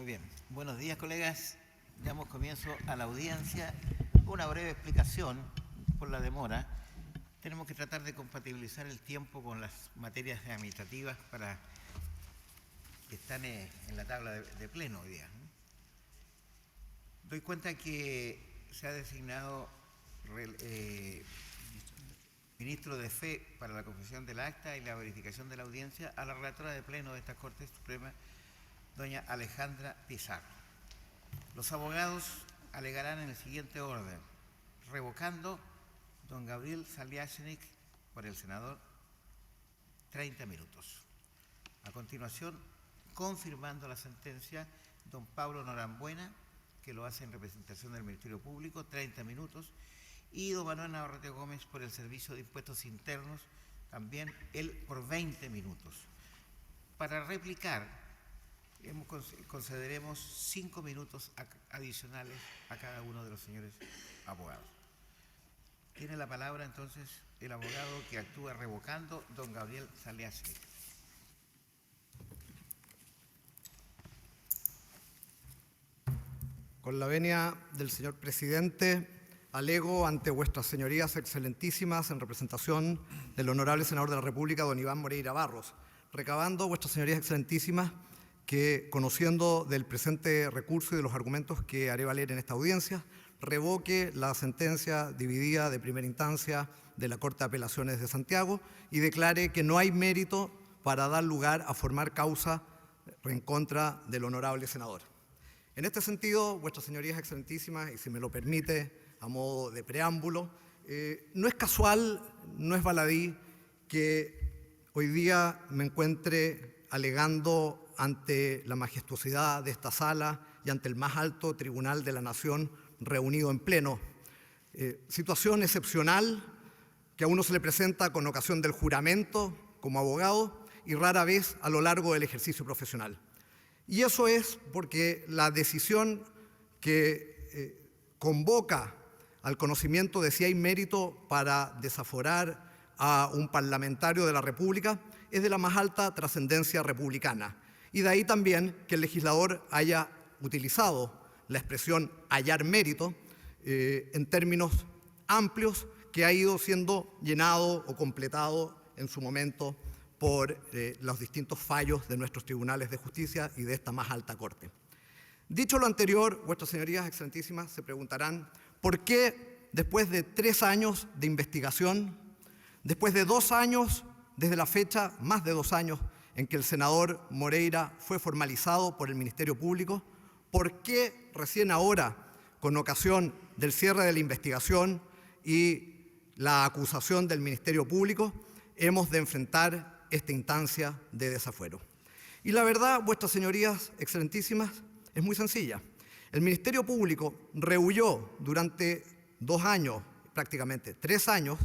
Muy bien. Buenos días, colegas. Damos comienzo a la audiencia. Una breve explicación por la demora. Tenemos que tratar de compatibilizar el tiempo con las materias administrativas que están en la tabla de pleno hoy día. Doy cuenta que se ha designado ministro de Fe para la confección del acta y la verificación de la audiencia a la relatora de pleno de esta Corte Suprema, doña Alejandra Pizarro. Los abogados alegarán en el siguiente orden: revocando don Gabriel Saliasnik por el senador, 30 minutos. A continuación, confirmando la sentencia, don Pablo Norambuena, que lo hace en representación del Ministerio Público, 30 minutos, y don Manuel Navarrete Gómez por el Servicio de Impuestos Internos, también él por 20 minutos. Para replicar, concederemos 5 minutos adicionales a cada uno de los señores abogados. Tiene la palabra entonces el abogado que actúa revocando, don Gabriel Saliasnik. Con la venia del señor presidente, alego ante vuestras señorías excelentísimas en representación del honorable senador de la República, don Iván Moreira Barros, recabando vuestras señorías excelentísimas que, conociendo del presente recurso y de los argumentos que haré valer en esta audiencia, revoque la sentencia dividida de primera instancia de la Corte de Apelaciones de Santiago y declare que no hay mérito para dar lugar a formar causa en contra del honorable senador. En este sentido, vuestras señorías excelentísimas, y si me lo permite, a modo de preámbulo, no es casual, no es baladí que hoy día me encuentre alegando ante la majestuosidad de esta sala y ante el más alto tribunal de la nación reunido en pleno. Situación excepcional que a uno se le presenta con ocasión del juramento como abogado y rara vez a lo largo del ejercicio profesional. Y eso es porque la decisión que convoca al conocimiento de si hay mérito para desaforar a un parlamentario de la República es de la más alta trascendencia republicana. Y de ahí también que el legislador haya utilizado la expresión hallar mérito en términos amplios que ha ido siendo llenado o completado en su momento por los distintos fallos de nuestros tribunales de justicia y de esta más alta corte. Dicho lo anterior, vuestras señorías excelentísimas se preguntarán por qué después de 3 años de investigación, después de 2 años desde la fecha, más de 2 años, en que el senador Moreira fue formalizado por el Ministerio Público, ¿por qué recién ahora, con ocasión del cierre de la investigación y la acusación del Ministerio Público, hemos de enfrentar esta instancia de desafuero? Y la verdad, vuestras señorías excelentísimas, es muy sencilla. El Ministerio Público rehuyó durante 2 años, prácticamente 3 años,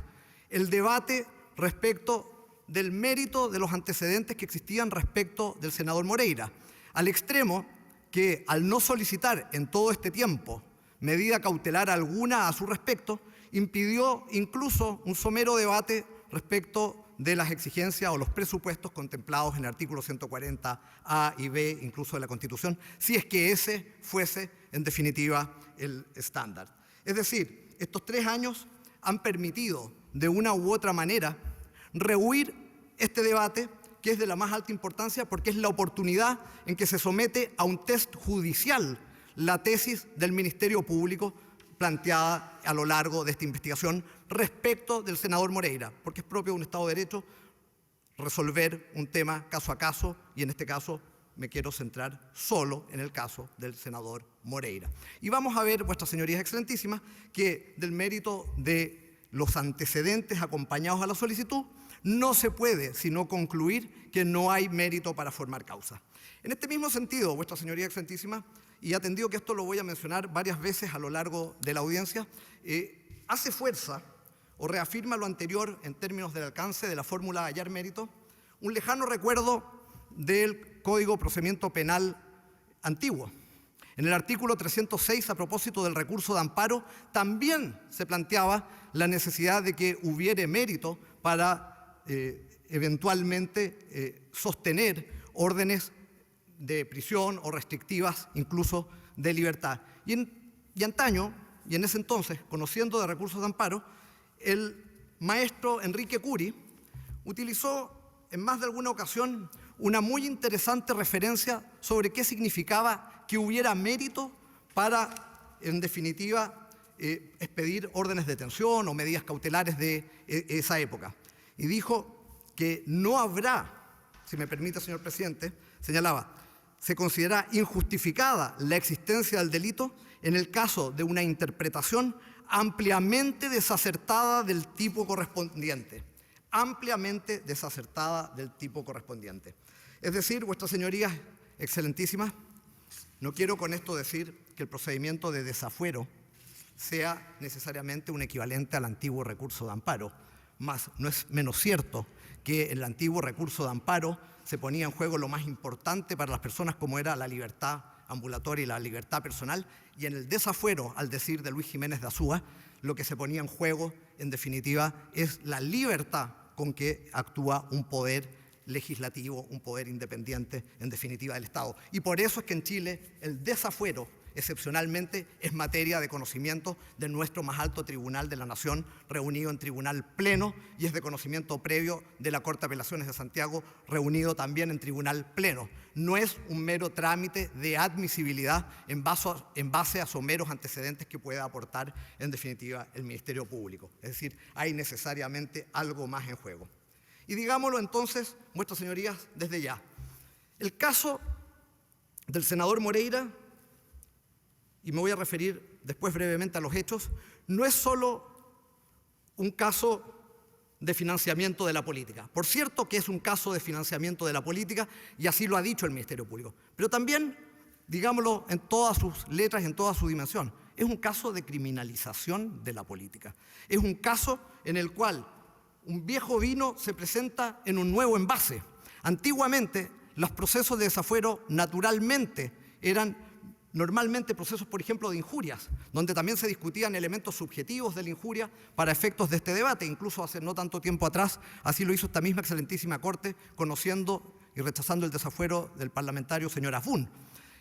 el debate respecto del mérito de los antecedentes que existían respecto del senador Moreira, al extremo que, al no solicitar en todo este tiempo medida cautelar alguna a su respecto, impidió incluso un somero debate respecto de las exigencias o los presupuestos contemplados en el artículo 140A y B, incluso de la Constitución, si es que ese fuese, en definitiva, el estándar. Es decir, estos 3 años han permitido, de una u otra manera, rehuir este debate, que es de la más alta importancia porque es la oportunidad en que se somete a un test judicial la tesis del Ministerio Público planteada a lo largo de esta investigación respecto del senador Moreira, porque es propio de un Estado de Derecho resolver un tema caso a caso, y en este caso me quiero centrar solo en el caso del senador Moreira. Y vamos a ver, vuestras señorías excelentísimas, que del mérito de los antecedentes acompañados a la solicitud no se puede sino concluir que no hay mérito para formar causa. En este mismo sentido, vuestras señorías excelentísimas, y atendido que esto lo voy a mencionar varias veces a lo largo de la audiencia, hace fuerza o reafirma lo anterior en términos del alcance de la fórmula hallar mérito, un lejano recuerdo del Código de Procedimiento Penal antiguo. En el artículo 306, a propósito del recurso de amparo, también se planteaba la necesidad de que hubiere mérito para eventualmente sostener órdenes de prisión o restrictivas incluso de libertad. Y antaño, y en ese entonces, conociendo de recursos de amparo, el maestro Enrique Curi utilizó en más de alguna ocasión una muy interesante referencia sobre qué significaba que hubiera mérito para, en definitiva, expedir órdenes de detención o medidas cautelares de esa época. Y dijo que no habrá, si me permite, señor presidente, señalaba, se considera injustificada la existencia del delito en el caso de una interpretación ampliamente desacertada del tipo correspondiente. Ampliamente desacertada del tipo correspondiente. Es decir, vuestras señorías excelentísimas, no quiero con esto decir que el procedimiento de desafuero sea necesariamente un equivalente al antiguo recurso de amparo, mas no es menos cierto que en el antiguo recurso de amparo se ponía en juego lo más importante para las personas, como era la libertad ambulatoria y la libertad personal, y en el desafuero, al decir de Luis Jiménez de Azúa, lo que se ponía en juego, en definitiva, es la libertad con que actúa un poder legislativo, un poder independiente, en definitiva, del Estado. Y por eso es que en Chile el desafuero, excepcionalmente, es materia de conocimiento de nuestro más alto tribunal de la Nación, reunido en tribunal pleno, y es de conocimiento previo de la Corte de Apelaciones de Santiago, reunido también en tribunal pleno. No es un mero trámite de admisibilidad en base a someros antecedentes que pueda aportar, en definitiva, el Ministerio Público. Es decir, hay necesariamente algo más en juego. Y digámoslo entonces, vuestras señorías, desde ya. El caso del senador Moreira, y me voy a referir después brevemente a los hechos, no es solo un caso de financiamiento de la política. Por cierto que es un caso de financiamiento de la política, y así lo ha dicho el Ministerio Público. Pero también, digámoslo en todas sus letras y en toda su dimensión, es un caso de criminalización de la política. Es un caso en el cual un viejo vino se presenta en un nuevo envase. Antiguamente, los procesos de desafuero naturalmente eran normalmente procesos, por ejemplo, de injurias, donde también se discutían elementos subjetivos de la injuria para efectos de este debate. Incluso hace no tanto tiempo atrás, así lo hizo esta misma excelentísima Corte, conociendo y rechazando el desafuero del parlamentario señor Afún.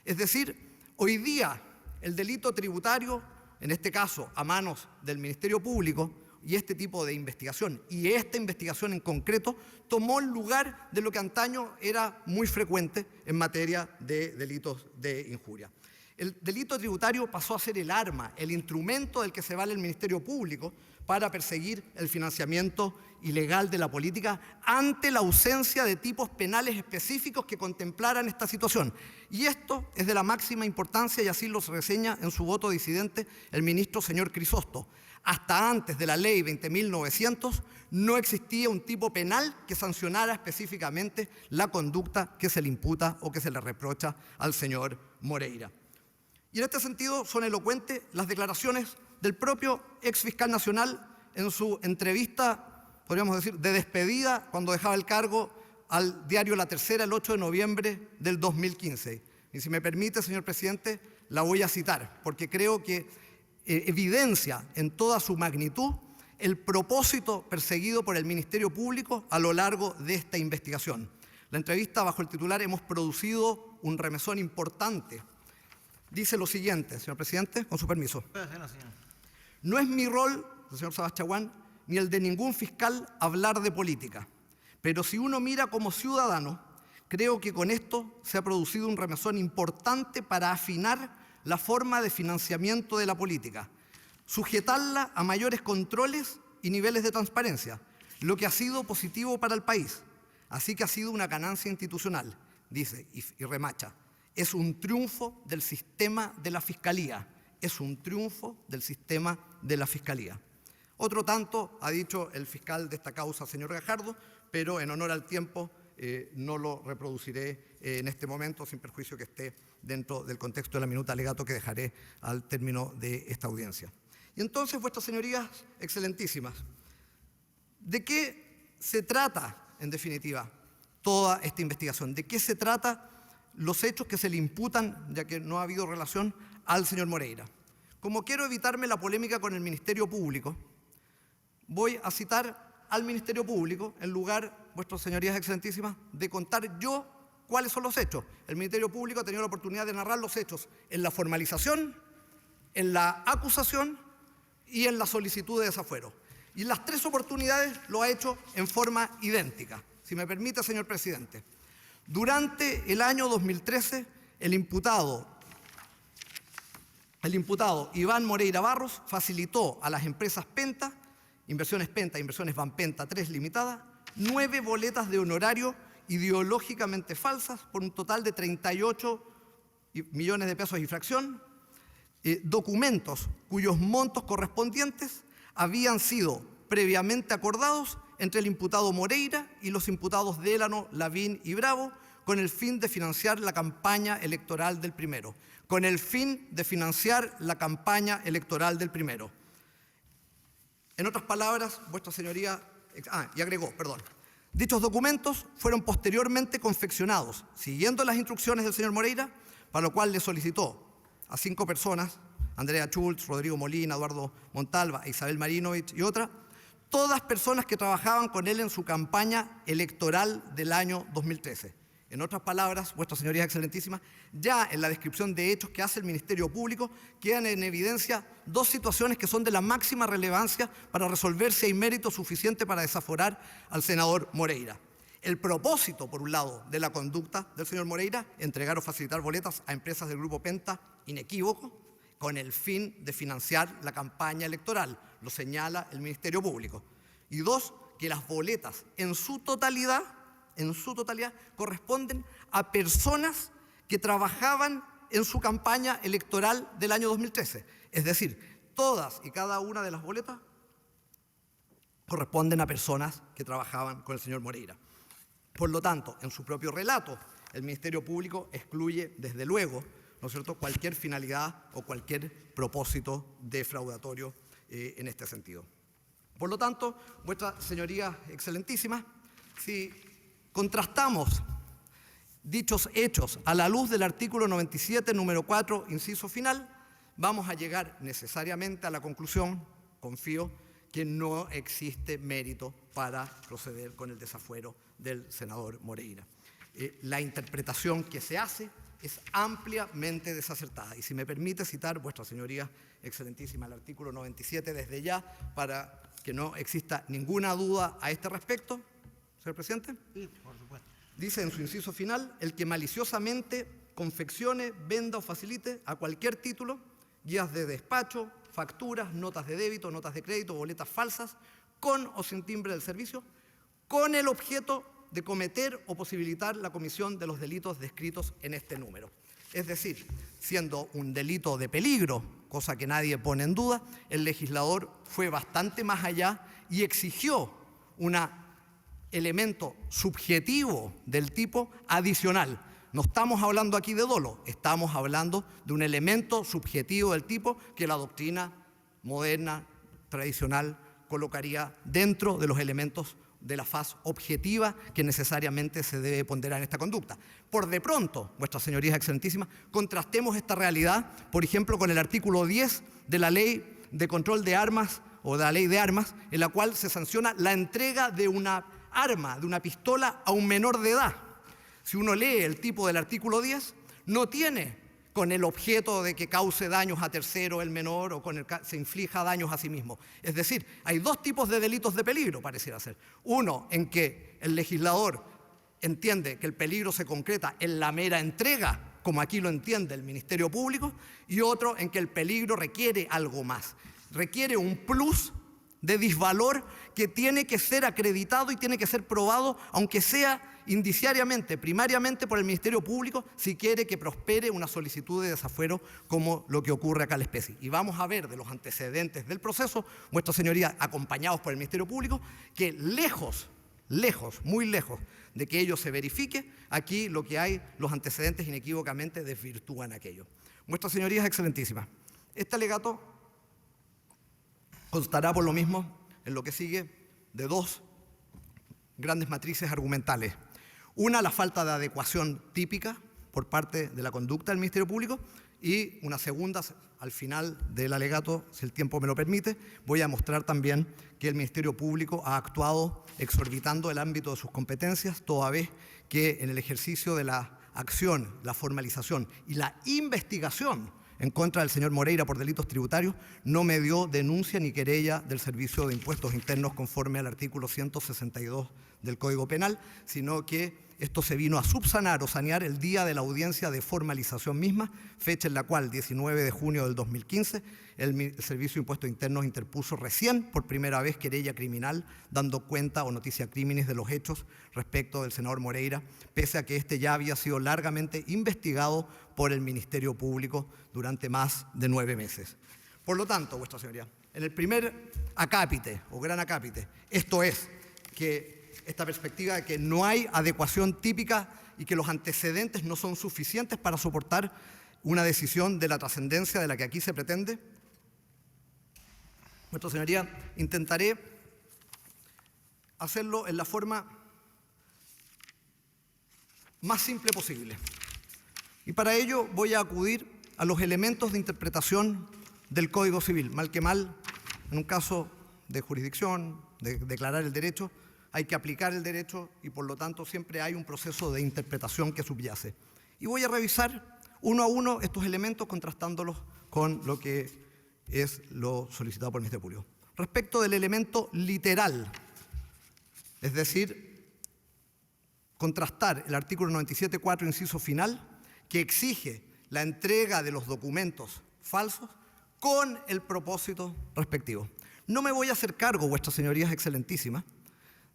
Es decir, hoy día el delito tributario, en este caso a manos del Ministerio Público, y este tipo de investigación, y esta investigación en concreto, tomó el lugar de lo que antaño era muy frecuente en materia de delitos de injuria. El delito tributario pasó a ser el arma, el instrumento del que se vale el Ministerio Público para perseguir el financiamiento ilegal de la política ante la ausencia de tipos penales específicos que contemplaran esta situación. Y esto es de la máxima importancia, y así lo reseña en su voto disidente el ministro señor Crisosto. Hasta antes de la ley 20.900 no existía un tipo penal que sancionara específicamente la conducta que se le imputa o que se le reprocha al señor Moreira. Y en este sentido son elocuentes las declaraciones del propio ex fiscal nacional en su entrevista, podríamos decir, de despedida cuando dejaba el cargo al diario La Tercera el 8 de noviembre del 2015. Y si me permite, señor presidente, la voy a citar, porque creo que evidencia en toda su magnitud el propósito perseguido por el Ministerio Público a lo largo de esta investigación. La entrevista bajo el titular "Hemos producido un remesón importante" dice lo siguiente, señor presidente, con su permiso. No es mi rol, señor Sabachaguán, ni el de ningún fiscal hablar de política, pero si uno mira como ciudadano, creo que con esto se ha producido un remesón importante para afinar la forma de financiamiento de la política, sujetarla a mayores controles y niveles de transparencia, lo que ha sido positivo para el país. Así que ha sido una ganancia institucional, dice y remacha. Es un triunfo del sistema de la Fiscalía. Es un triunfo del sistema de la Fiscalía. Otro tanto ha dicho el fiscal de esta causa, señor Gajardo, pero en honor al tiempo no lo reproduciré en este momento, sin perjuicio que esté dentro del contexto de la minuta alegato que dejaré al término de esta audiencia. Y entonces, vuestras señorías excelentísimas, ¿de qué se trata, en definitiva, toda esta investigación? ¿De qué se trata los hechos que se le imputan, ya que no ha habido relación, al señor Moreira? Como quiero evitarme la polémica con el Ministerio Público, voy a citar al Ministerio Público en lugar, vuestras señorías excelentísimas, de contar yo ¿Cuáles son los hechos? El Ministerio Público ha tenido la oportunidad de narrar los hechos en la formalización, en la acusación y en la solicitud de desafuero. Y en las tres oportunidades lo ha hecho en forma idéntica. Si me permite, señor presidente. Durante el año 2013, el imputado Iván Moreira Barros facilitó a las empresas Penta, Inversiones Banpenta 3 Limitada, 9 boletas de honorario ideológicamente falsas por un total de 38 millones de pesos y fracción, documentos cuyos montos correspondientes habían sido previamente acordados entre el imputado Moreira y los imputados Délano, Lavín y Bravo, con el fin de financiar la campaña electoral del primero. En otras palabras, vuestra señoría, dichos documentos fueron posteriormente confeccionados, siguiendo las instrucciones del señor Moreira, para lo cual le solicitó a 5 personas, Andrea Schultz, Rodrigo Molina, Eduardo Montalva, Isabel Marinovich y otra, todas personas que trabajaban con él en su campaña electoral del año 2013. En otras palabras, vuestras señorías excelentísimas, ya en la descripción de hechos que hace el Ministerio Público quedan en evidencia 2 situaciones que son de la máxima relevancia para resolver si hay mérito suficiente para desaforar al senador Moreira. El propósito, por un lado, de la conducta del señor Moreira, entregar o facilitar boletas a empresas del Grupo Penta, inequívoco, con el fin de financiar la campaña electoral, lo señala el Ministerio Público. Y 2, que las boletas en su totalidad corresponden a personas que trabajaban en su campaña electoral del año 2013. Es decir, todas y cada una de las boletas corresponden a personas que trabajaban con el señor Moreira. Por lo tanto, en su propio relato, el Ministerio Público excluye, desde luego, ¿no es cierto?, cualquier finalidad o cualquier propósito defraudatorio en este sentido. Por lo tanto, vuestras señorías excelentísimas, si contrastamos dichos hechos a la luz del artículo 97, número 4, inciso final, vamos a llegar necesariamente a la conclusión, confío, que no existe mérito para proceder con el desafuero del senador Moreira. La interpretación que se hace es ampliamente desacertada. Y si me permite citar, vuestra señoría excelentísima, el artículo 97 desde ya, para que no exista ninguna duda a este respecto, señor presidente. Sí, por supuesto. Dice en su inciso final, el que maliciosamente confeccione, venda o facilite a cualquier título guías de despacho, facturas, notas de débito, notas de crédito, boletas falsas, con o sin timbre del servicio, con el objeto de cometer o posibilitar la comisión de los delitos descritos en este número. Es decir, siendo un delito de peligro, cosa que nadie pone en duda, el legislador fue bastante más allá y exigió un elemento subjetivo del tipo adicional. No estamos hablando aquí de dolo, estamos hablando de un elemento subjetivo del tipo que la doctrina moderna, tradicional, colocaría dentro de los elementos de la faz objetiva que necesariamente se debe ponderar en esta conducta. Por de pronto, vuestras señorías excelentísimas, contrastemos esta realidad, por ejemplo, con el artículo 10 de la Ley de Control de Armas o de la Ley de Armas, en la cual se sanciona la entrega de una arma, de una pistola, a un menor de edad. Si uno lee el tipo del artículo 10, no tiene con el objeto de que cause daños a tercero el menor o con el que se inflija daños a sí mismo. Es decir, hay 2 tipos de delitos de peligro, pareciera ser. Uno, en que el legislador entiende que el peligro se concreta en la mera entrega, como aquí lo entiende el Ministerio Público, y otro, en que el peligro requiere algo más. Requiere un plus de disvalor que tiene que ser acreditado y tiene que ser probado, aunque sea indiciariamente, primariamente por el Ministerio Público, si quiere que prospere una solicitud de desafuero como lo que ocurre acá en la especie. Y vamos a ver de los antecedentes del proceso, vuestra señoría, acompañados por el Ministerio Público, que lejos, muy lejos de que ello se verifique, aquí lo que hay, los antecedentes inequívocamente desvirtúan aquello. Vuestras señorías excelentísimas, este alegato constará por lo mismo en lo que sigue de 2 grandes matrices argumentales. Una, la falta de adecuación típica por parte de la conducta del Ministerio Público, y una segunda al final del alegato, si el tiempo me lo permite, voy a mostrar también que el Ministerio Público ha actuado exorbitando el ámbito de sus competencias, toda vez que en el ejercicio de la acción, la formalización y la investigación en contra del señor Moreira por delitos tributarios, no me dio denuncia ni querella del Servicio de Impuestos Internos conforme al artículo 162 del Código Penal, sino que esto se vino a subsanar o sanear el día de la audiencia de formalización misma, fecha en la cual, 19 de junio del 2015, el Servicio de Impuestos Internos interpuso recién por primera vez querella criminal, dando cuenta o noticia criminis de los hechos respecto del senador Moreira, pese a que este ya había sido largamente investigado por el Ministerio Público durante más de 9 meses. Por lo tanto, Vuestra Señoría, en el primer acápite o gran acápite, esto es, que esta perspectiva de que no hay adecuación típica y que los antecedentes no son suficientes para soportar una decisión de la trascendencia de la que aquí se pretende. Vuestra Señoría, intentaré hacerlo en la forma más simple posible. Y para ello voy a acudir a los elementos de interpretación del Código Civil. Mal que mal, en un caso de jurisdicción, de declarar el derecho, hay que aplicar el derecho y, por lo tanto, siempre hay un proceso de interpretación que subyace. Y voy a revisar uno a uno estos elementos contrastándolos con lo que es lo solicitado por el Ministerio Público. Respecto del elemento literal, es decir, contrastar el artículo 97.4, inciso final, que exige la entrega de los documentos falsos con el propósito respectivo. No me voy a hacer cargo, Vuestras Señorías Excelentísimas,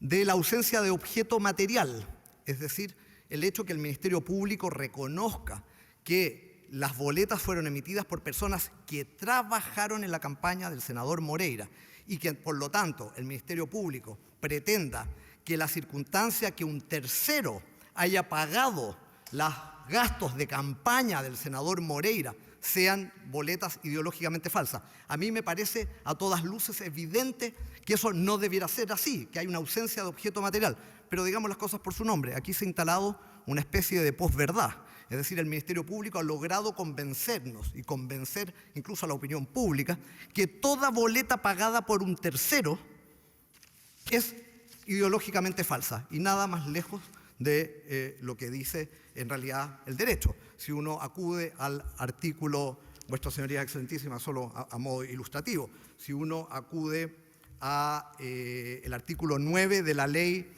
de la ausencia de objeto material, es decir, el hecho que el Ministerio Público reconozca que las boletas fueron emitidas por personas que trabajaron en la campaña del senador Moreira y que, por lo tanto, el Ministerio Público pretenda que la circunstancia que un tercero haya pagado los gastos de campaña del senador Moreira sean boletas ideológicamente falsas. A mí me parece a todas luces evidente que eso no debiera ser así, que hay una ausencia de objeto material. Pero digamos las cosas por su nombre. Aquí se ha instalado una especie de posverdad. Es decir, el Ministerio Público ha logrado convencernos y convencer incluso a la opinión pública que toda boleta pagada por un tercero es ideológicamente falsa y nada más lejos de lo que dice en realidad el derecho. Si uno acude al artículo, Vuestras Señorías Excelentísimas, solo a modo ilustrativo, si uno acude al artículo 9 de la Ley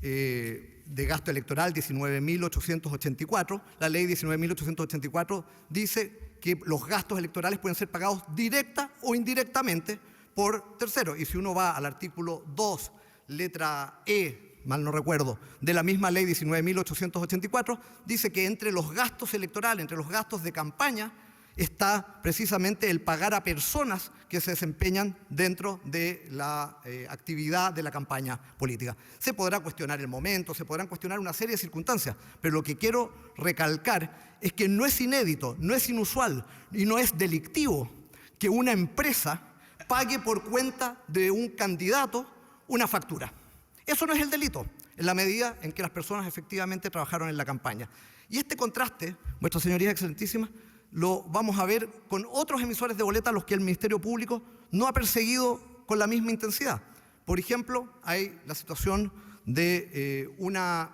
de Gasto Electoral 19.884, la Ley 19.884 dice que los gastos electorales pueden ser pagados directa o indirectamente por terceros. Y si uno va al artículo 2, letra E, mal no recuerdo, de la misma Ley 19.884, dice que entre los gastos electorales, entre los gastos de campaña, está precisamente el pagar a personas que se desempeñan dentro de la actividad de la campaña política. Se podrá cuestionar el momento, se podrán cuestionar una serie de circunstancias, pero lo que quiero recalcar es que no es inédito, no es inusual y no es delictivo que una empresa pague por cuenta de un candidato una factura. Eso no es el delito, en la medida en que las personas efectivamente trabajaron en la campaña. Y este contraste, Vuestras Señorías Excelentísimas, lo vamos a ver con otros emisores de boletas a los que el Ministerio Público no ha perseguido con la misma intensidad. Por ejemplo, hay la situación de una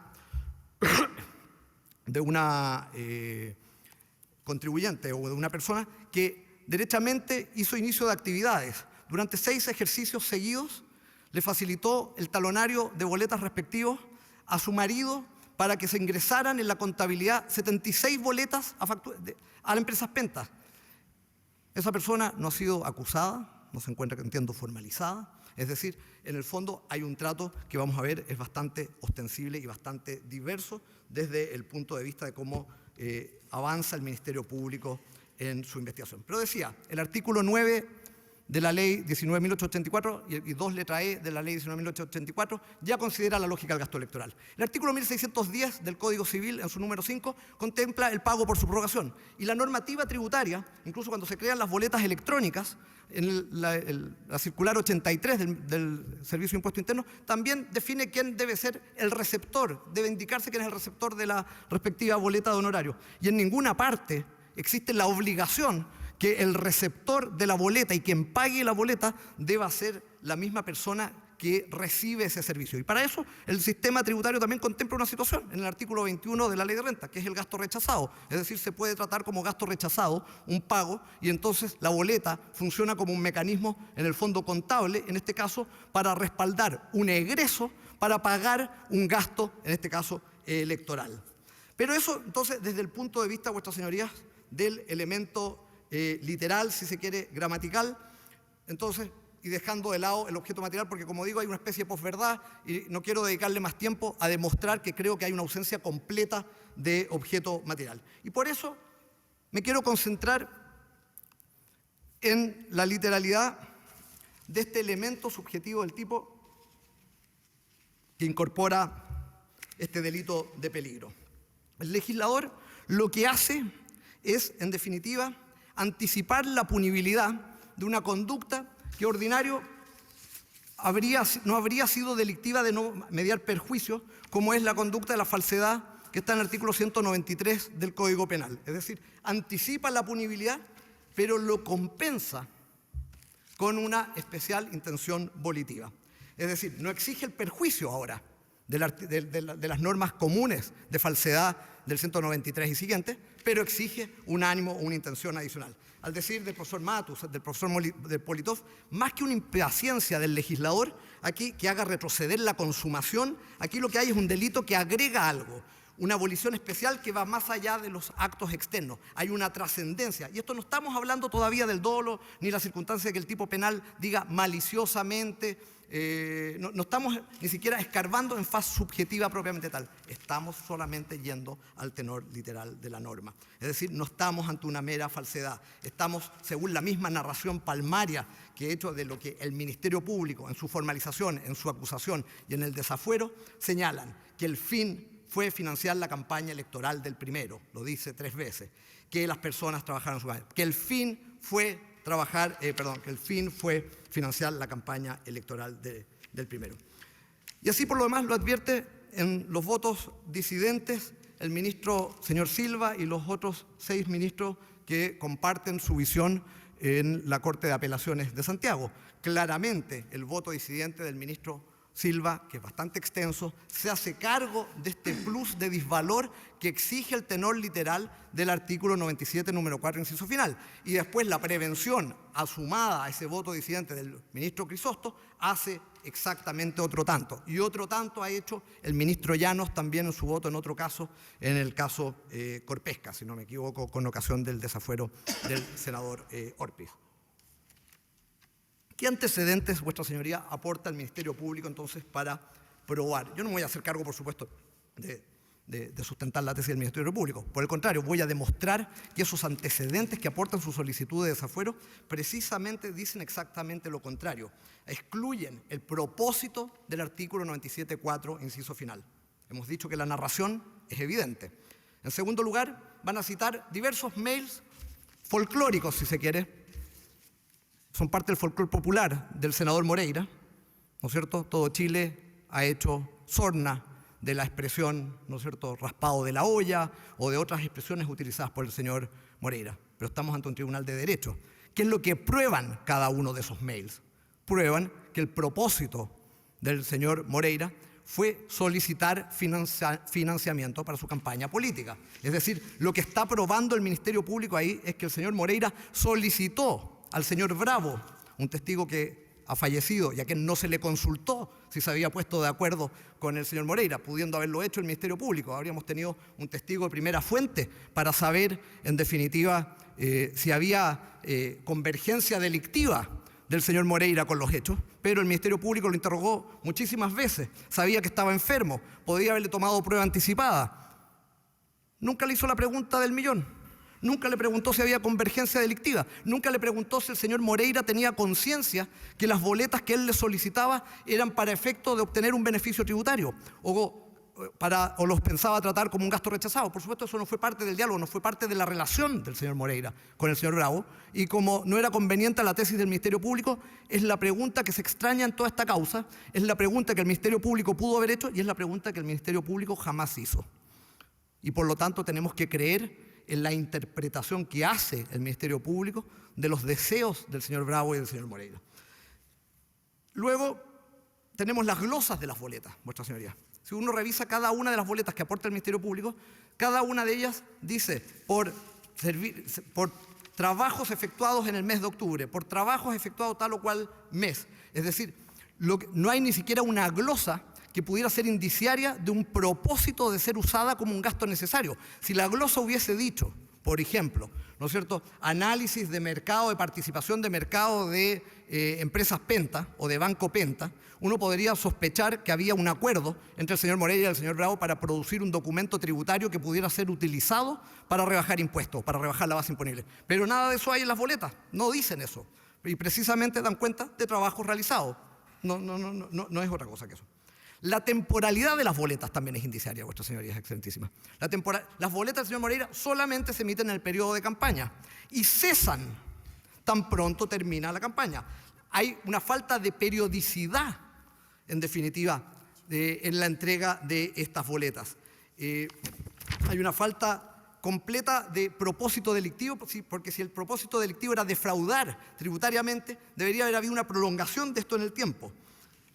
contribuyente o de una persona que derechamente hizo inicio de actividades. Durante 6 ejercicios seguidos le facilitó el talonario de boletas respectivos a su marido para que se ingresaran en la contabilidad 76 boletas a la empresa Pentas. Esa persona no ha sido acusada, no se encuentra, entiendo, formalizada. Es decir, en el fondo hay un trato que vamos a ver es bastante ostensible y bastante diverso desde el punto de vista de cómo avanza el Ministerio Público en su investigación. Pero decía, el artículo 9 de la Ley 19.884 y 2 letra E de la Ley 19.884 ya considera la lógica del gasto electoral. El artículo 1610 del Código Civil, en su número 5, contempla el pago por subrogación. Y la normativa tributaria, incluso cuando se crean las boletas electrónicas, en la circular 83 del Servicio de Impuestos Internos, también define quién debe ser el receptor, debe indicarse quién es el receptor de la respectiva boleta de honorario. Y en ninguna parte existe la obligación que el receptor de la boleta y quien pague la boleta deba ser la misma persona que recibe ese servicio. Y para eso el sistema tributario también contempla una situación en el artículo 21 de la Ley de Renta, que es el gasto rechazado. Es decir, se puede tratar como gasto rechazado un pago y entonces la boleta funciona como un mecanismo en el fondo contable, en este caso, para respaldar un egreso para pagar un gasto, en este caso, electoral. Pero eso, entonces, desde el punto de vista, vuestras señorías, del elemento literal, si se quiere, gramatical, entonces, y dejando de lado el objeto material, porque como digo, hay una especie de posverdad y no quiero dedicarle más tiempo a demostrar que creo que hay una ausencia completa de objeto material. Y por eso me quiero concentrar en la literalidad de este elemento subjetivo del tipo que incorpora este delito de peligro. El legislador lo que hace es, en definitiva, anticipar la punibilidad de una conducta que ordinario no habría sido delictiva de no mediar perjuicio, como es la conducta de la falsedad que está en el artículo 193 del Código Penal. Es decir, anticipa la punibilidad, pero lo compensa con una especial intención volitiva. Es decir, no exige el perjuicio ahora de las normas comunes de falsedad del 193 y siguiente, pero exige un ánimo o una intención adicional. Al decir del profesor Matus, del profesor Politov, más que una impaciencia del legislador aquí que haga retroceder la consumación, aquí lo que hay es un delito que agrega algo, una abolición especial que va más allá de los actos externos. Hay una trascendencia. Y esto no estamos hablando todavía del dolo, ni la circunstancia de que el tipo penal diga maliciosamente. No estamos ni siquiera escarbando en faz subjetiva propiamente tal. Estamos solamente yendo al tenor literal de la norma. Es decir, no estamos ante una mera falsedad. Estamos, según la misma narración palmaria que he hecho de lo que el Ministerio Público, en su formalización, en su acusación y en el desafuero, señalan que el fin fue financiar la campaña electoral del primero, lo dice 3 veces, que las personas trabajaron en su campaña, que el fin fue financiar la campaña electoral del primero. Y así por lo demás lo advierte en los votos disidentes el ministro señor Silva y los otros 6 ministros que comparten su visión en la Corte de Apelaciones de Santiago. Claramente el voto disidente del ministro Silva, que es bastante extenso, se hace cargo de este plus de disvalor que exige el tenor literal del artículo 97, número 4, inciso final. Y después la prevención, asumada a ese voto disidente del ministro Crisóstomo, hace exactamente otro tanto. Y otro tanto ha hecho el ministro Llanos también en su voto en otro caso, en el caso Corpesca, si no me equivoco, con ocasión del desafuero del senador Orpiz. ¿Qué antecedentes, vuestra señoría, aporta el Ministerio Público entonces para probar? Yo no me voy a hacer cargo, por supuesto, de sustentar la tesis del Ministerio Público. Por el contrario, voy a demostrar que esos antecedentes que aportan su solicitud de desafuero precisamente dicen exactamente lo contrario. Excluyen el propósito del artículo 97.4, inciso final. Hemos dicho que la narración es evidente. En segundo lugar, van a citar diversos mails folclóricos, si se quiere. Son parte del folclore popular del senador Moreira, ¿no es cierto? Todo Chile ha hecho sorna de la expresión, ¿no es cierto?, raspado de la olla o de otras expresiones utilizadas por el señor Moreira. Pero estamos ante un tribunal de derecho. ¿Qué es lo que prueban cada uno de esos mails? Prueban que el propósito del señor Moreira fue solicitar financiamiento para su campaña política. Es decir, lo que está probando el Ministerio Público ahí es que el señor Moreira solicitó al señor Bravo, un testigo que ha fallecido y a quien no se le consultó si se había puesto de acuerdo con el señor Moreira, pudiendo haberlo hecho el Ministerio Público. Habríamos tenido un testigo de primera fuente para saber, en definitiva, si había convergencia delictiva del señor Moreira con los hechos, pero el Ministerio Público lo interrogó muchísimas veces, sabía que estaba enfermo, podía haberle tomado prueba anticipada. Nunca le hizo la pregunta del millón. Nunca le preguntó si había convergencia delictiva. Nunca le preguntó si el señor Moreira tenía conciencia que las boletas que él le solicitaba eran para efecto de obtener un beneficio tributario o los pensaba tratar como un gasto rechazado. Por supuesto, eso no fue parte del diálogo, no fue parte de la relación del señor Moreira con el señor Bravo. Y como no era conveniente la tesis del Ministerio Público, es la pregunta que se extraña en toda esta causa, es la pregunta que el Ministerio Público pudo haber hecho y es la pregunta que el Ministerio Público jamás hizo. Y por lo tanto tenemos que creer en la interpretación que hace el Ministerio Público de los deseos del señor Bravo y del señor Moreira. Luego tenemos las glosas de las boletas, vuestra señoría. Si uno revisa cada una de las boletas que aporta el Ministerio Público, cada una de ellas dice por trabajos efectuados en el mes de octubre, por trabajos efectuados tal o cual mes. Es decir, no hay ni siquiera una glosa que pudiera ser indiciaria de un propósito de ser usada como un gasto necesario. Si la glosa hubiese dicho, por ejemplo, ¿no es cierto?, análisis de mercado, de participación de mercado de empresas Penta o de Banco Penta, uno podría sospechar que había un acuerdo entre el señor Moreira y el señor Bravo para producir un documento tributario que pudiera ser utilizado para rebajar impuestos, para rebajar la base imponible. Pero nada de eso hay en las boletas, no dicen eso. Y precisamente dan cuenta de trabajos realizados. No es otra cosa que eso. La temporalidad de las boletas también es indiciaria, vuestras señorías excelentísimas. Las boletas del señor Moreira solamente se emiten en el periodo de campaña y cesan tan pronto termina la campaña. Hay una falta de periodicidad, en definitiva, en la entrega de estas boletas. Hay una falta completa de propósito delictivo, porque si el propósito delictivo era defraudar tributariamente, debería haber habido una prolongación de esto en el tiempo.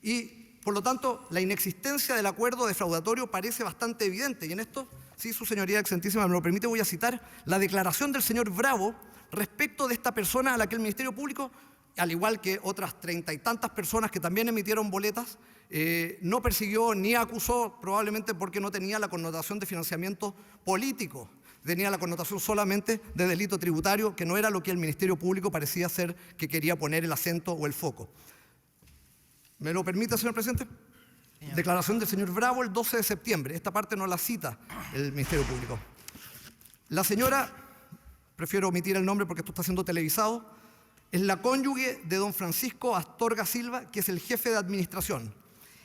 Y por lo tanto, la inexistencia del acuerdo defraudatorio parece bastante evidente. Y en esto, si su señoría excelentísima me lo permite, voy a citar la declaración del señor Bravo respecto de esta persona a la que el Ministerio Público, al igual que otras 30 y tantas personas que también emitieron boletas, no persiguió ni acusó, probablemente porque no tenía la connotación de financiamiento político. Tenía la connotación solamente de delito tributario, que no era lo que el Ministerio Público parecía ser que quería poner el acento o el foco. ¿Me lo permite, señor presidente? Señor. Declaración del señor Bravo el 12 de septiembre. Esta parte no la cita el Ministerio Público. La señora, prefiero omitir el nombre porque esto está siendo televisado, es la cónyuge de don Francisco Astorga Silva, que es el jefe de administración.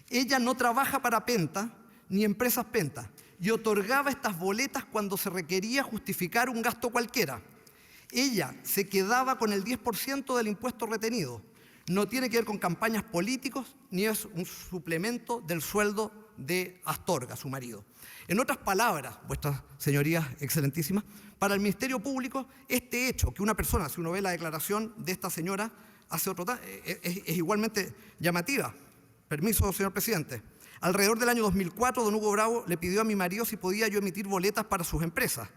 Ella no trabaja para Penta ni empresas Penta y otorgaba estas boletas cuando se requería justificar un gasto cualquiera. Ella se quedaba con el 10% del impuesto retenido. No tiene que ver con campañas políticos, ni es un suplemento del sueldo de Astorga, su marido. En otras palabras, vuestras señorías excelentísimas, para el Ministerio Público, este hecho, que una persona, si uno ve la declaración de esta señora, hace otro es igualmente llamativa. Permiso, señor presidente. Alrededor del año 2004, don Hugo Bravo le pidió a mi marido si podía yo emitir boletas para sus empresas.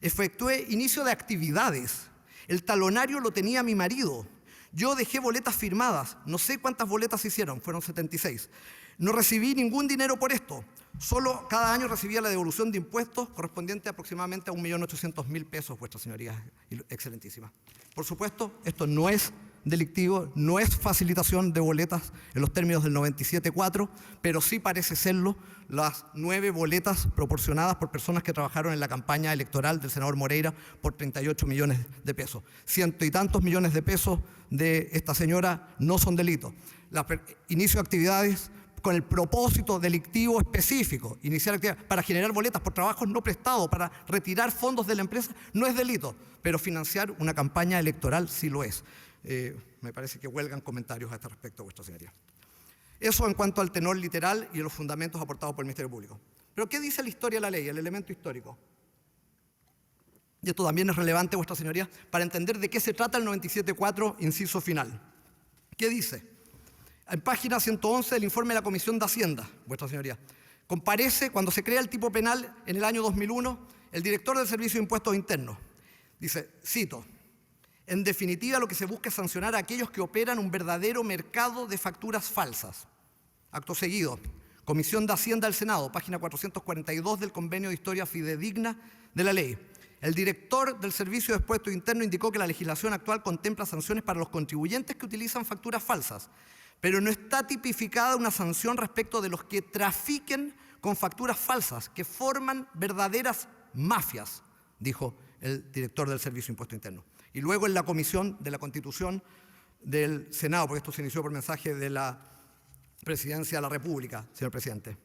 Efectué inicio de actividades. El talonario lo tenía mi marido. Yo dejé boletas firmadas, no sé cuántas boletas se hicieron, fueron 76. No recibí ningún dinero por esto, solo cada año recibía la devolución de impuestos correspondiente aproximadamente a 1.800.000 pesos, vuestras señorías excelentísimas. Por supuesto, esto no es delictivo, no es facilitación de boletas en los términos del 97.4, pero sí parece serlo las 9 boletas proporcionadas por personas que trabajaron en la campaña electoral del senador Moreira por 38 millones de pesos. Ciento y tantos millones de pesos de esta señora no son delitos. Inicio de actividades con el propósito delictivo específico, iniciar actividades para generar boletas por trabajos no prestados, para retirar fondos de la empresa, no es delito, pero financiar una campaña electoral sí lo es. Me parece que huelgan comentarios a este respecto, vuestra señoría. Eso en cuanto al tenor literal y los fundamentos aportados por el Ministerio Público. Pero ¿qué dice la historia de la ley, el elemento histórico? Y esto también es relevante, vuestra señoría, para entender de qué se trata el 97.4, inciso final. ¿Qué dice? En página 111 del informe de la Comisión de Hacienda, vuestra señoría, comparece cuando se crea el tipo penal en el año 2001, el director del Servicio de Impuestos Internos. Dice, cito, en definitiva, lo que se busca es sancionar a aquellos que operan un verdadero mercado de facturas falsas. Acto seguido, Comisión de Hacienda del Senado, página 442 del Convenio de Historia Fidedigna de la Ley. El director del Servicio de Impuestos Internos indicó que la legislación actual contempla sanciones para los contribuyentes que utilizan facturas falsas, pero no está tipificada una sanción respecto de los que trafiquen con facturas falsas, que forman verdaderas mafias, dijo el director del Servicio de Impuestos Internos. Y luego en la Comisión de la Constitución del Senado, porque esto se inició por mensaje de la Presidencia de la República, señor presidente.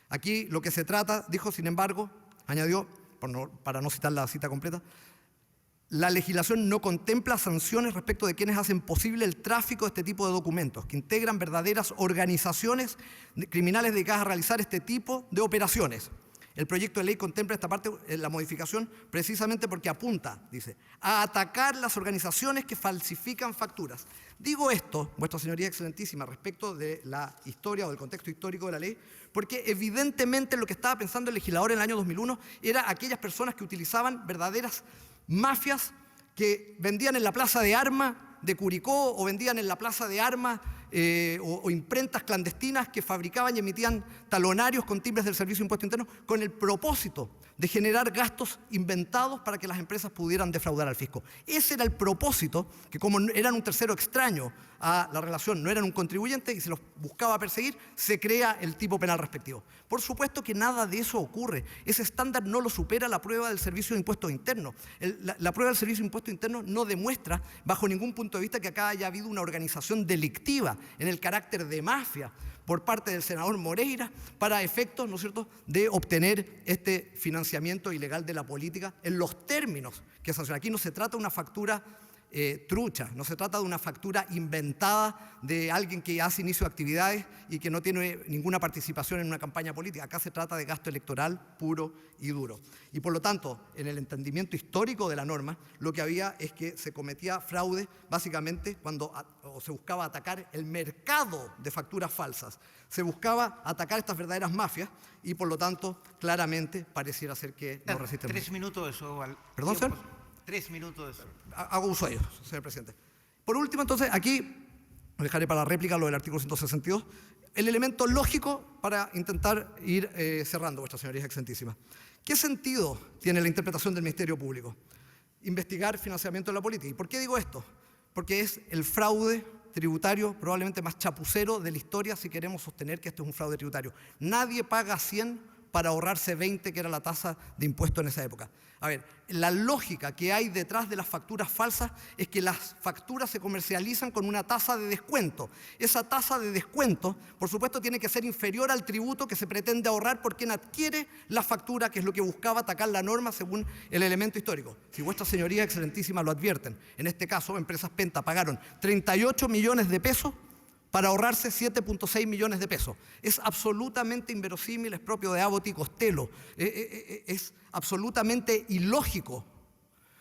Aquí lo que se trata, dijo, sin embargo, añadió, para no citar la cita completa, la legislación no contempla sanciones respecto de quienes hacen posible el tráfico de este tipo de documentos, que integran verdaderas organizaciones criminales dedicadas a realizar este tipo de operaciones. El proyecto de ley contempla esta parte, la modificación, precisamente porque apunta, dice, a atacar las organizaciones que falsifican facturas. Digo esto, Vuestra Señoría Excelentísima, respecto de la historia o del contexto histórico de la ley, porque evidentemente lo que estaba pensando el legislador en el año 2001 era aquellas personas que utilizaban verdaderas mafias que vendían en la plaza de armas de Curicó o vendían en la plaza de armas o imprentas clandestinas que fabricaban y emitían talonarios con timbres del Servicio de Impuesto Interno con el propósito de generar gastos inventados para que las empresas pudieran defraudar al fisco. Ese era el propósito, que como eran un tercero extraño a la relación, no eran un contribuyente y se los buscaba perseguir, se crea el tipo penal respectivo. Por supuesto que nada de eso ocurre. Ese estándar no lo supera la prueba del Servicio de Impuestos Internos. La prueba del Servicio de Impuestos Internos no demuestra, bajo ningún punto de vista, que acá haya habido una organización delictiva en el carácter de mafia por parte del senador Moreira para efectos, ¿no es cierto?, de obtener este financiamiento ilegal de la política en los términos que sanciona. Aquí no se trata de una factura trucha, no se trata de una factura inventada de alguien que hace inicio de actividades y que no tiene ninguna participación en una campaña política. Acá se trata de gasto electoral puro y duro. Y por lo tanto, en el entendimiento histórico de la norma, lo que había es que se cometía fraude básicamente cuando se buscaba atacar el mercado de facturas falsas. Se buscaba atacar estas verdaderas mafias y por lo tanto, claramente, pareciera ser que no resisten. 3 minutos de eso. ¿Perdón, señor? 3 minutos de eso. Hago uso de ellos, señor presidente. Por último, entonces, aquí, dejaré para la réplica lo del artículo 162, el elemento lógico para intentar ir cerrando, Vuestras Señorías Excelentísimas. ¿Qué sentido tiene la interpretación del Ministerio Público? Investigar financiamiento de la política. ¿Y por qué digo esto? Porque es el fraude tributario probablemente más chapucero de la historia si queremos sostener que esto es un fraude tributario. Nadie paga 100 para ahorrarse 20, que era la tasa de impuesto en esa época. A ver, la lógica que hay detrás de las facturas falsas es que las facturas se comercializan con una tasa de descuento. Esa tasa de descuento, por supuesto, tiene que ser inferior al tributo que se pretende ahorrar por quien adquiere la factura, que es lo que buscaba atacar la norma según el elemento histórico. Si Vuestra Señoría Excelentísima lo advierten, en este caso, Empresas Penta pagaron 38 millones de pesos para ahorrarse 7.6 millones de pesos. Es absolutamente inverosímil, es propio de Abbott y Costello. Es absolutamente ilógico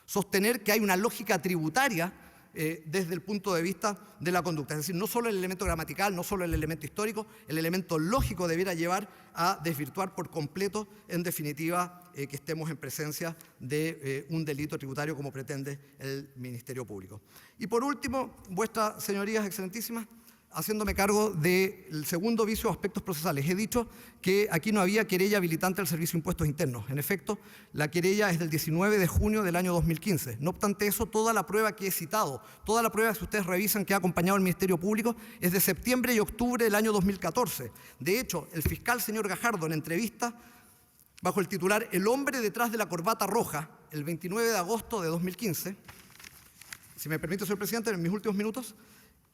sostener que hay una lógica tributaria desde el punto de vista de la conducta. Es decir, no solo el elemento gramatical, no solo el elemento histórico, el elemento lógico debiera llevar a desvirtuar por completo, en definitiva, que estemos en presencia de un delito tributario como pretende el Ministerio Público. Y por último, Vuestras Señorías Excelentísimas, haciéndome cargo del segundo vicio de aspectos procesales. He dicho que aquí no había querella habilitante al Servicio de Impuestos Internos. En efecto, la querella es del 19 de junio del año 2015. No obstante eso, toda la prueba que he citado, toda la prueba que ustedes revisan que ha acompañado al Ministerio Público es de septiembre y octubre del año 2014. De hecho, el fiscal señor Gajardo, en entrevista, bajo el titular El hombre detrás de la corbata roja, el 29 de agosto de 2015, si me permite, señor presidente, en mis últimos minutos,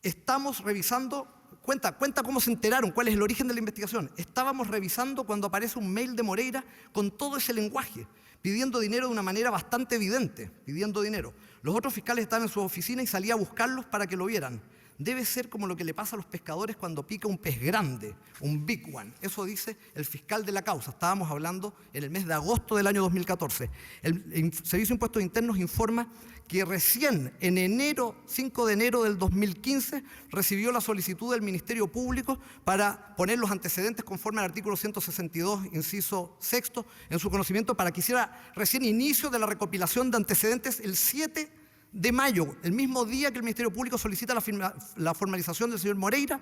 estamos revisando, cuenta cómo se enteraron, cuál es el origen de la investigación. Estábamos revisando cuando aparece un mail de Moreira con todo ese lenguaje, pidiendo dinero de una manera bastante evidente, pidiendo dinero. Los otros fiscales estaban en su oficina y salía a buscarlos para que lo vieran. Debe ser como lo que le pasa a los pescadores cuando pica un pez grande, un big one. Eso dice el fiscal de la causa. Estábamos hablando en el mes de agosto del año 2014. El Servicio de Impuestos Internos informa que recién en enero, 5 de enero del 2015, recibió la solicitud del Ministerio Público para poner los antecedentes conforme al artículo 162, inciso sexto, en su conocimiento para que hiciera recién inicio de la recopilación de antecedentes el 7 de mayo, el mismo día que el Ministerio Público solicita la formalización del señor Moreira,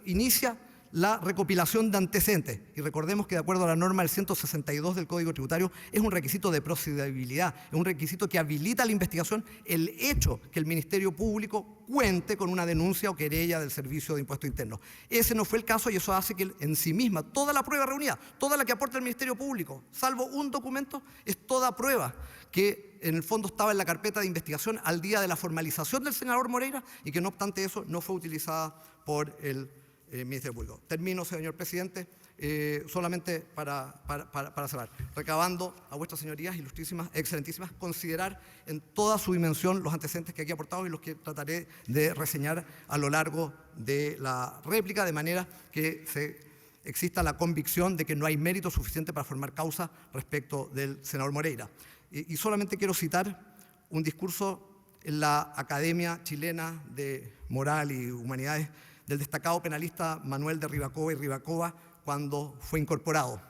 inicia la recopilación de antecedentes. Y recordemos que de acuerdo a la norma del 162 del Código Tributario es un requisito de procedibilidad, es un requisito que habilita la investigación el hecho que el Ministerio Público cuente con una denuncia o querella del Servicio de Impuestos Internos. Ese no fue el caso y eso hace que en sí misma toda la prueba reunida, toda la que aporta el Ministerio Público, salvo un documento, es toda prueba que en el fondo estaba en la carpeta de investigación al día de la formalización del senador Moreira y que no obstante eso no fue utilizada por el Ministerio Público. Termino, señor presidente, solamente para cerrar, recabando a Vuestras Señorías, ilustrísimas, excelentísimas, considerar en toda su dimensión los antecedentes que aquí he aportado y los que trataré de reseñar a lo largo de la réplica, de manera que se exista la convicción de que no hay mérito suficiente para formar causa respecto del senador Moreira. Y solamente quiero citar un discurso en la Academia Chilena de Moral y Humanidades del destacado penalista Manuel de Ribacova y Ribacova cuando fue incorporado.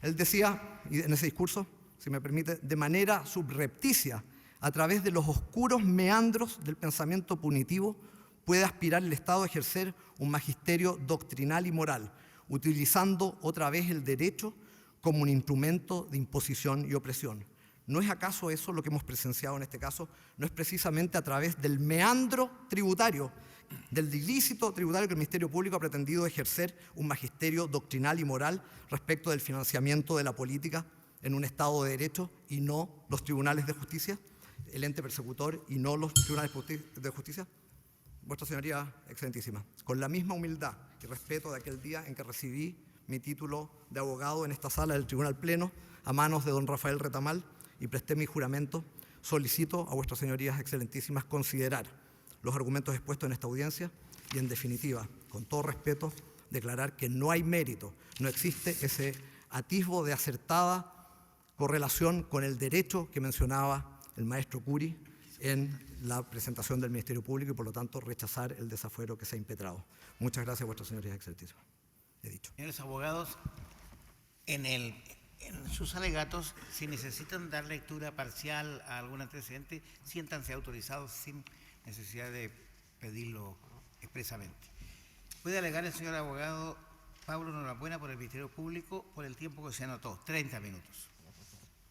Él decía, y en ese discurso, si me permite, de manera subrepticia, a través de los oscuros meandros del pensamiento punitivo, puede aspirar el Estado a ejercer un magisterio doctrinal y moral, utilizando otra vez el derecho como un instrumento de imposición y opresión. ¿No es acaso eso lo que hemos presenciado en este caso? ¿No es precisamente a través del meandro tributario, del ilícito tributario que el Ministerio Público ha pretendido ejercer un magisterio doctrinal y moral respecto del financiamiento de la política en un Estado de Derecho y no los tribunales de justicia, el ente persecutor y no los tribunales de justicia? Vuestra Señoría Excelentísima, con la misma humildad y respeto de aquel día en que recibí mi título de abogado en esta sala del Tribunal Pleno a manos de don Rafael Retamal y presté mi juramento, solicito a vuestras Señorías Excelentísimas considerar los argumentos expuestos en esta audiencia y, en definitiva, con todo respeto, declarar que no hay mérito, no existe ese atisbo de acertada correlación con el derecho que mencionaba el maestro Curi en la presentación del Ministerio Público y, por lo tanto, rechazar el desafuero que se ha impetrado. Muchas gracias, vuestras Señorías Excelentísimas. He dicho. Señores abogados, en sus alegatos, si necesitan dar lectura parcial a algún antecedente, siéntanse autorizados sin necesidad de pedirlo expresamente. Puede alegar el señor abogado Pablo Norambuena por el Ministerio Público por el tiempo que se anotó, 30 minutos.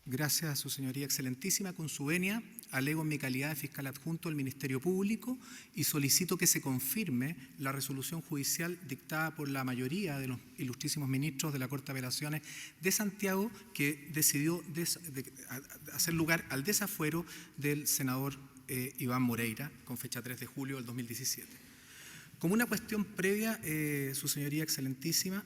Gracias a su Señoría Excelentísima. Con su venia, alego en mi calidad de fiscal adjunto del Ministerio Público y solicito que se confirme la resolución judicial dictada por la mayoría de los ilustrísimos ministros de la Corte de Apelaciones de Santiago, que decidió hacer lugar al desafuero del senador Iván Moreira, con fecha 3 de julio del 2017. Como una cuestión previa, su Señoría Excelentísima,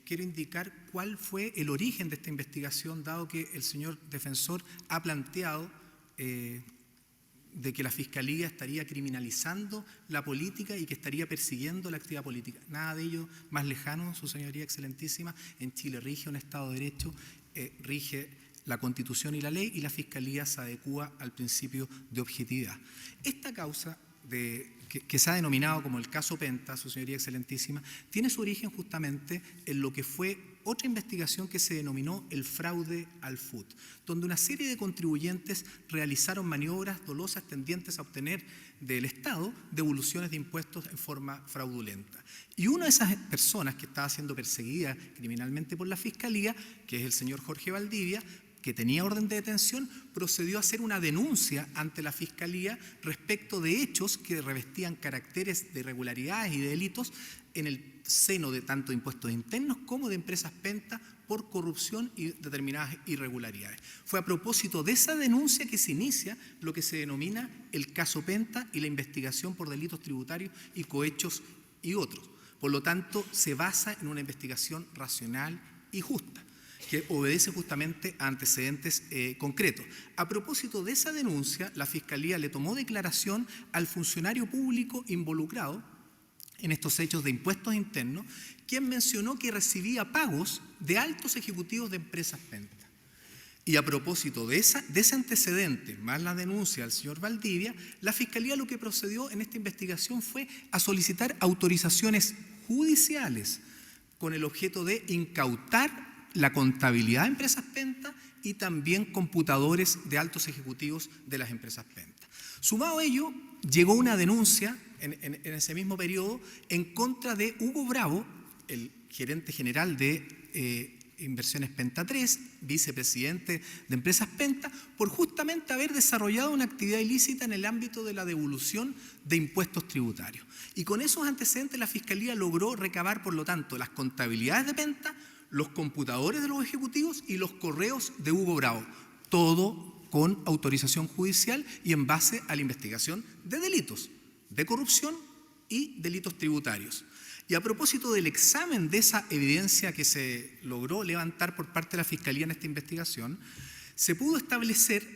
quiero indicar cuál fue el origen de esta investigación, dado que el señor defensor ha planteado de que la Fiscalía estaría criminalizando la política y que estaría persiguiendo la actividad política. Nada de ello más lejano, su Señoría Excelentísima. En Chile rige un Estado de Derecho, rige la Constitución y la ley, y la Fiscalía se adecúa al principio de objetividad. Esta causa que se ha denominado como el caso Penta, su Señoría Excelentísima, tiene su origen justamente en lo que fue otra investigación que se denominó el fraude al FUT, donde una serie de contribuyentes realizaron maniobras dolosas tendientes a obtener del Estado devoluciones de impuestos en forma fraudulenta. Y una de esas personas que estaba siendo perseguida criminalmente por la Fiscalía, que es el señor Jorge Valdivia, que tenía orden de detención, procedió a hacer una denuncia ante la Fiscalía respecto de hechos que revestían caracteres de irregularidades y de delitos en el seno de tanto de impuestos internos como de empresas Penta por corrupción y determinadas irregularidades. Fue a propósito de esa denuncia que se inicia lo que se denomina el caso Penta y la investigación por delitos tributarios y cohechos y otros. Por lo tanto, se basa en una investigación racional y justa, que obedece justamente a antecedentes concretos. A propósito de esa denuncia, la Fiscalía le tomó declaración al funcionario público involucrado en estos hechos de impuestos internos, quien mencionó que recibía pagos de altos ejecutivos de empresas Penta. Y a propósito de ese antecedente, más la denuncia al señor Valdivia, la Fiscalía lo que procedió en esta investigación fue a solicitar autorizaciones judiciales con el objeto de incautar la contabilidad de empresas Penta y también computadores de altos ejecutivos de las empresas Penta. Sumado a ello, llegó una denuncia en ese mismo periodo en contra de Hugo Bravo, el gerente general de Inversiones Penta 3, vicepresidente de Empresas Penta, por justamente haber desarrollado una actividad ilícita en el ámbito de la devolución de impuestos tributarios. Y con esos antecedentes la Fiscalía logró recabar, por lo tanto, las contabilidades de Penta, los computadores de los ejecutivos y los correos de Hugo Bravo, todo con autorización judicial y en base a la investigación de delitos, de corrupción y delitos tributarios. Y a propósito del examen de esa evidencia que se logró levantar por parte de la Fiscalía en esta investigación, se pudo establecer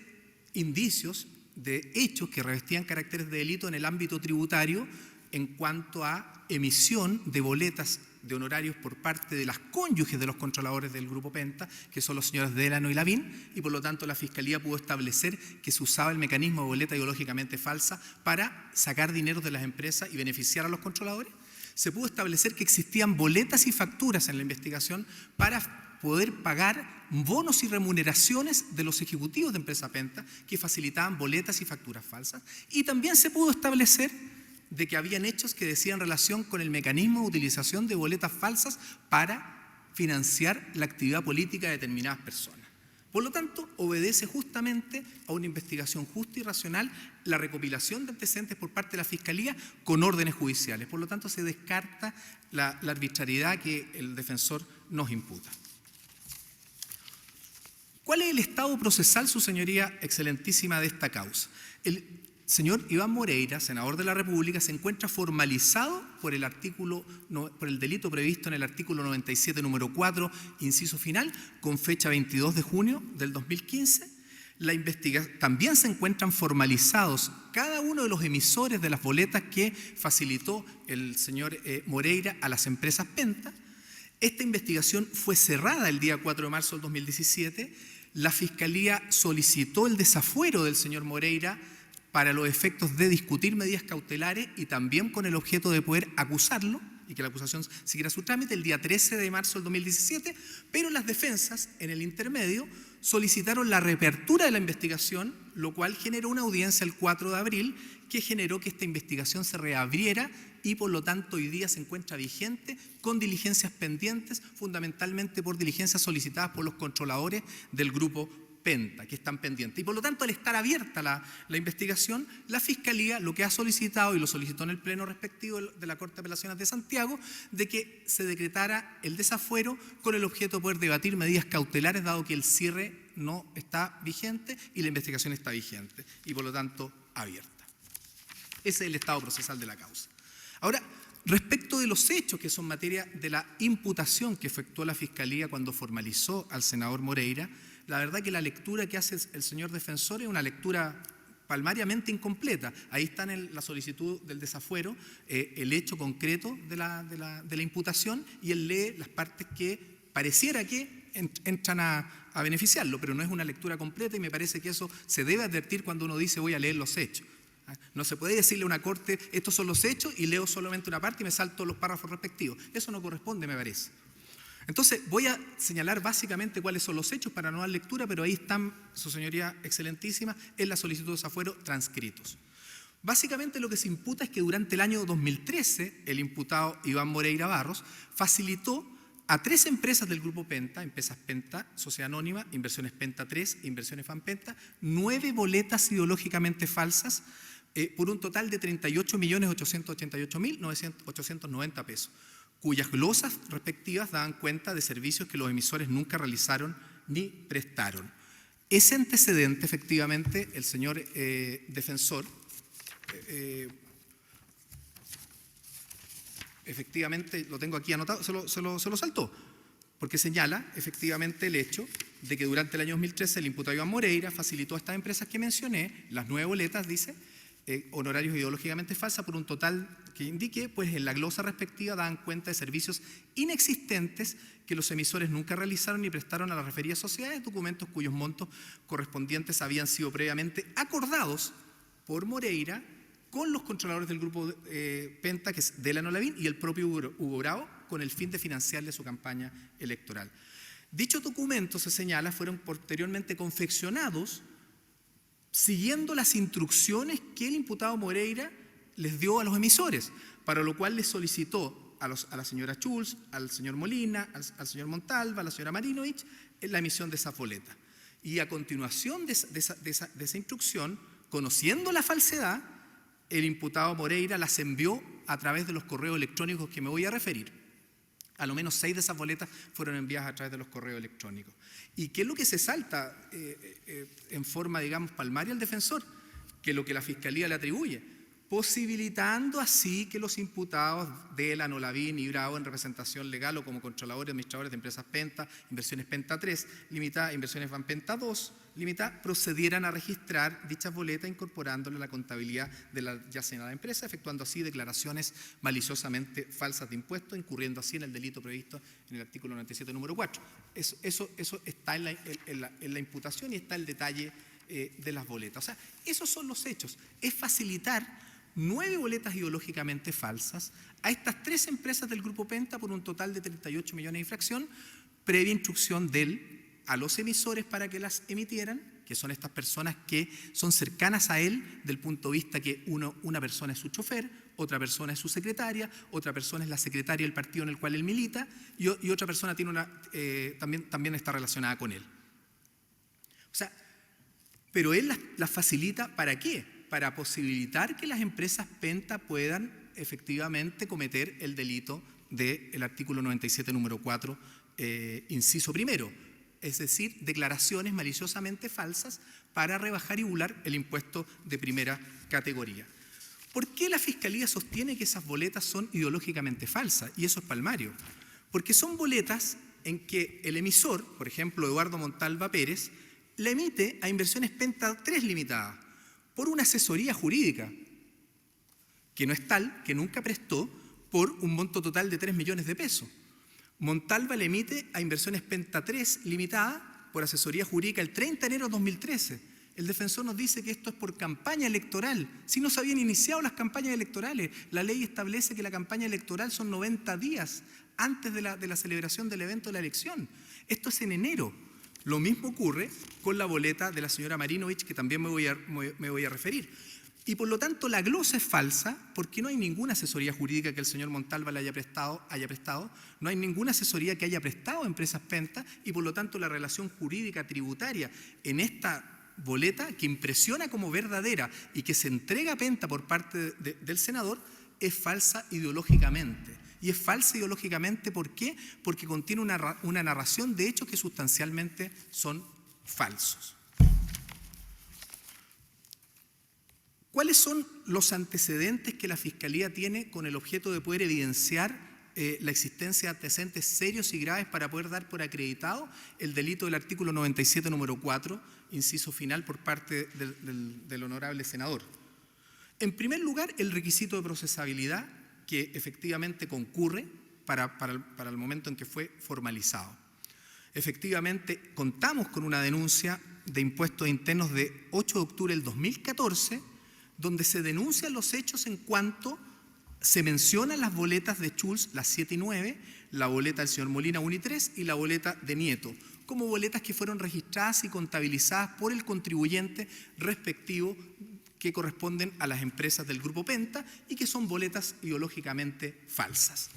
indicios de hechos que revestían caracteres de delito en el ámbito tributario en cuanto a emisión de boletas de honorarios por parte de las cónyuges de los controladores del Grupo Penta, que son los señores Delano y Lavín, y por lo tanto la Fiscalía pudo establecer que se usaba el mecanismo de boleta ideológicamente falsa para sacar dinero de las empresas y beneficiar a los controladores. Se pudo establecer que existían boletas y facturas en la investigación para poder pagar bonos y remuneraciones de los ejecutivos de Empresa Penta que facilitaban boletas y facturas falsas. Y también se pudo establecer de que habían hechos que decían relación con el mecanismo de utilización de boletas falsas para financiar la actividad política de determinadas personas. Por lo tanto, obedece justamente a una investigación justa y racional la recopilación de antecedentes por parte de la Fiscalía con órdenes judiciales. Por lo tanto, se descarta la arbitrariedad que el defensor nos imputa. ¿Cuál es el estado procesal, su señoría excelentísima, de esta causa? El señor Iván Moreira, senador de la República, se encuentra formalizado por el delito previsto en el artículo 97, número 4, inciso final, con fecha 22 de junio del 2015. También se encuentran formalizados cada uno de los emisores de las boletas que facilitó el señor Moreira a las empresas Penta. Esta investigación fue cerrada el día 4 de marzo del 2017. La Fiscalía solicitó el desafuero del señor Moreira para los efectos de discutir medidas cautelares y también con el objeto de poder acusarlo y que la acusación siguiera su trámite el día 13 de marzo del 2017, pero las defensas, en el intermedio, solicitaron la reapertura de la investigación, lo cual generó una audiencia el 4 de abril que generó que esta investigación se reabriera y por lo tanto hoy día se encuentra vigente con diligencias pendientes, fundamentalmente por diligencias solicitadas por los controladores del Grupo Penta, que están pendientes. Y por lo tanto, al estar abierta la investigación, la Fiscalía lo que ha solicitado, y lo solicitó en el pleno respectivo de la Corte de Apelaciones de Santiago, de que se decretara el desafuero con el objeto de poder debatir medidas cautelares, dado que el cierre no está vigente y la investigación está vigente, y por lo tanto abierta. Ese es el estado procesal de la causa. Ahora, respecto de los hechos que son materia de la imputación que efectuó la Fiscalía cuando formalizó al senador Moreira, la verdad que la lectura que hace el señor defensor es una lectura palmariamente incompleta. Ahí está en la solicitud del desafuero el hecho concreto de la imputación y él lee las partes que pareciera que entran a beneficiarlo, pero no es una lectura completa y me parece que eso se debe advertir cuando uno dice voy a leer los hechos. No se puede decirle a una corte, estos son los hechos y leo solamente una parte y me salto los párrafos respectivos. Eso no corresponde, me parece. Entonces, voy a señalar básicamente cuáles son los hechos para no dar lectura, pero ahí están, su señoría excelentísima, en la solicitud de desafuero transcritos. Básicamente lo que se imputa es que durante el año 2013, el imputado Iván Moreira Barros facilitó a 3 empresas del Grupo Penta, Empresas Penta, Sociedad Anónima, Inversiones Penta 3, Inversiones Fanpenta, 9 boletas ideológicamente falsas por un total de 38.888.890 pesos, cuyas glosas respectivas daban cuenta de servicios que los emisores nunca realizaron ni prestaron. Ese antecedente, efectivamente, el señor defensor, efectivamente, lo tengo aquí anotado, se lo saltó, porque señala efectivamente el hecho de que durante el año 2013 el imputado Iván Moreira facilitó a estas empresas que mencioné, las 9 boletas, dice, honorarios ideológicamente falsas por un total que indique, pues en la glosa respectiva daban cuenta de servicios inexistentes que los emisores nunca realizaron ni prestaron a las referidas sociedades, documentos cuyos montos correspondientes habían sido previamente acordados por Moreira con los controladores del Grupo Penta, que es Delano Lavín, y el propio Hugo Bravo, con el fin de financiarle su campaña electoral. Dichos documentos, se señala, fueron posteriormente confeccionados siguiendo las instrucciones que el imputado Moreira les dio a los emisores, para lo cual les solicitó a la señora Schulz, al señor Molina, al señor Montalva, a la señora Marinovich, la emisión de esa boleta. Y a continuación de esa instrucción, conociendo la falsedad, el imputado Moreira las envió a través de los correos electrónicos que me voy a referir. A lo menos 6 de esas boletas fueron enviadas a través de los correos electrónicos. ¿Y qué es lo que se salta en forma, digamos, palmaria al defensor? Que lo que la Fiscalía le atribuye. posibilitando así que los imputados de la Nolavín y Bravo en representación legal o como controladores y administradores de empresas Penta, Inversiones Penta 3 Limitada, Inversiones Van Penta 2 Limitada, procedieran a registrar dichas boletas incorporándole a la contabilidad de la ya señalada empresa, efectuando así declaraciones maliciosamente falsas de impuestos, incurriendo así en el delito previsto en el artículo 97, número 4. Eso está en la imputación y está el detalle de las boletas. O sea, esos son los hechos. Es facilitar 9 boletas ideológicamente falsas a estas 3 empresas del Grupo Penta por un total de 38 millones de infracción, previa instrucción de él a los emisores para que las emitieran, que son estas personas que son cercanas a él del punto de vista que una persona es su chofer, otra persona es su secretaria, otra persona es la secretaria del partido en el cual él milita y otra persona tiene también está relacionada con él. O sea, pero él las facilita ¿para qué? Para posibilitar que las empresas Penta puedan efectivamente cometer el delito del artículo 97, número 4, inciso primero, es decir, declaraciones maliciosamente falsas para rebajar y bular el impuesto de primera categoría. ¿Por qué la Fiscalía sostiene que esas boletas son ideológicamente falsas? Y eso es palmario. Porque son boletas en que el emisor, por ejemplo, Eduardo Montalva Pérez, la emite a Inversiones Penta 3 Limitada por una asesoría jurídica, que no es tal, que nunca prestó por un monto total de 3 millones de pesos. Montalva le emite a Inversiones Penta 3 Limitada por asesoría jurídica el 30 de enero de 2013. El defensor nos dice que esto es por campaña electoral. Si no se habían iniciado las campañas electorales, la ley establece que la campaña electoral son 90 días antes de la celebración del evento de la elección. Esto es en enero. Lo mismo ocurre con la boleta de la señora Marinovich, que también me voy a referir. Y por lo tanto la glosa es falsa porque no hay ninguna asesoría jurídica que el señor Montalva le haya prestado, no hay ninguna asesoría que haya prestado a Empresas Penta y por lo tanto la relación jurídica tributaria en esta boleta, que impresiona como verdadera y que se entrega a Penta por parte del senador, es falsa ideológicamente. Y es falsa ideológicamente, ¿por qué? Porque contiene una narración de hechos que sustancialmente son falsos. ¿Cuáles son los antecedentes que la Fiscalía tiene con el objeto de poder evidenciar la existencia de antecedentes serios y graves para poder dar por acreditado el delito del artículo 97, número 4, inciso final por parte del honorable senador? En primer lugar, el requisito de procesabilidad que efectivamente concurre para el momento en que fue formalizado. Efectivamente, contamos con una denuncia de impuestos internos de 8 de octubre del 2014, donde se denuncian los hechos en cuanto se mencionan las boletas de Schulz, las 7 y 9, la boleta del señor Molina 1 y 3 y la boleta de Nieto, como boletas que fueron registradas y contabilizadas por el contribuyente respectivo que corresponden a las empresas del Grupo Penta y que son boletas ideológicamente falsas.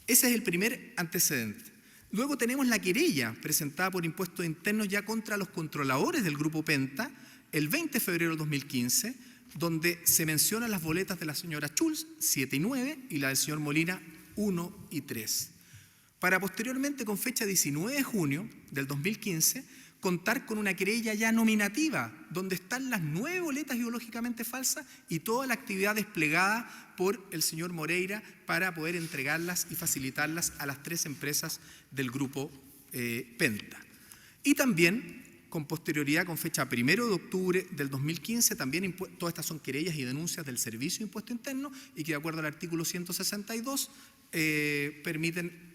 Ese es el primer antecedente. Luego tenemos la querella presentada por impuestos internos ya contra los controladores del Grupo Penta el 20 de febrero de 2015, donde se mencionan las boletas de la señora Schulz, 7 y 9, y la del señor Molina, 1 y 3. Para posteriormente, con fecha 19 de junio del 2015, contar con una querella ya nominativa, donde están las 9 boletas ideológicamente falsas y toda la actividad desplegada por el señor Moreira para poder entregarlas y facilitarlas a las 3 empresas del Grupo Penta. Y también, con posterioridad, con fecha 1 de octubre del 2015, también todas estas son querellas y denuncias del Servicio de Impuesto Interno y que de acuerdo al artículo 162 permiten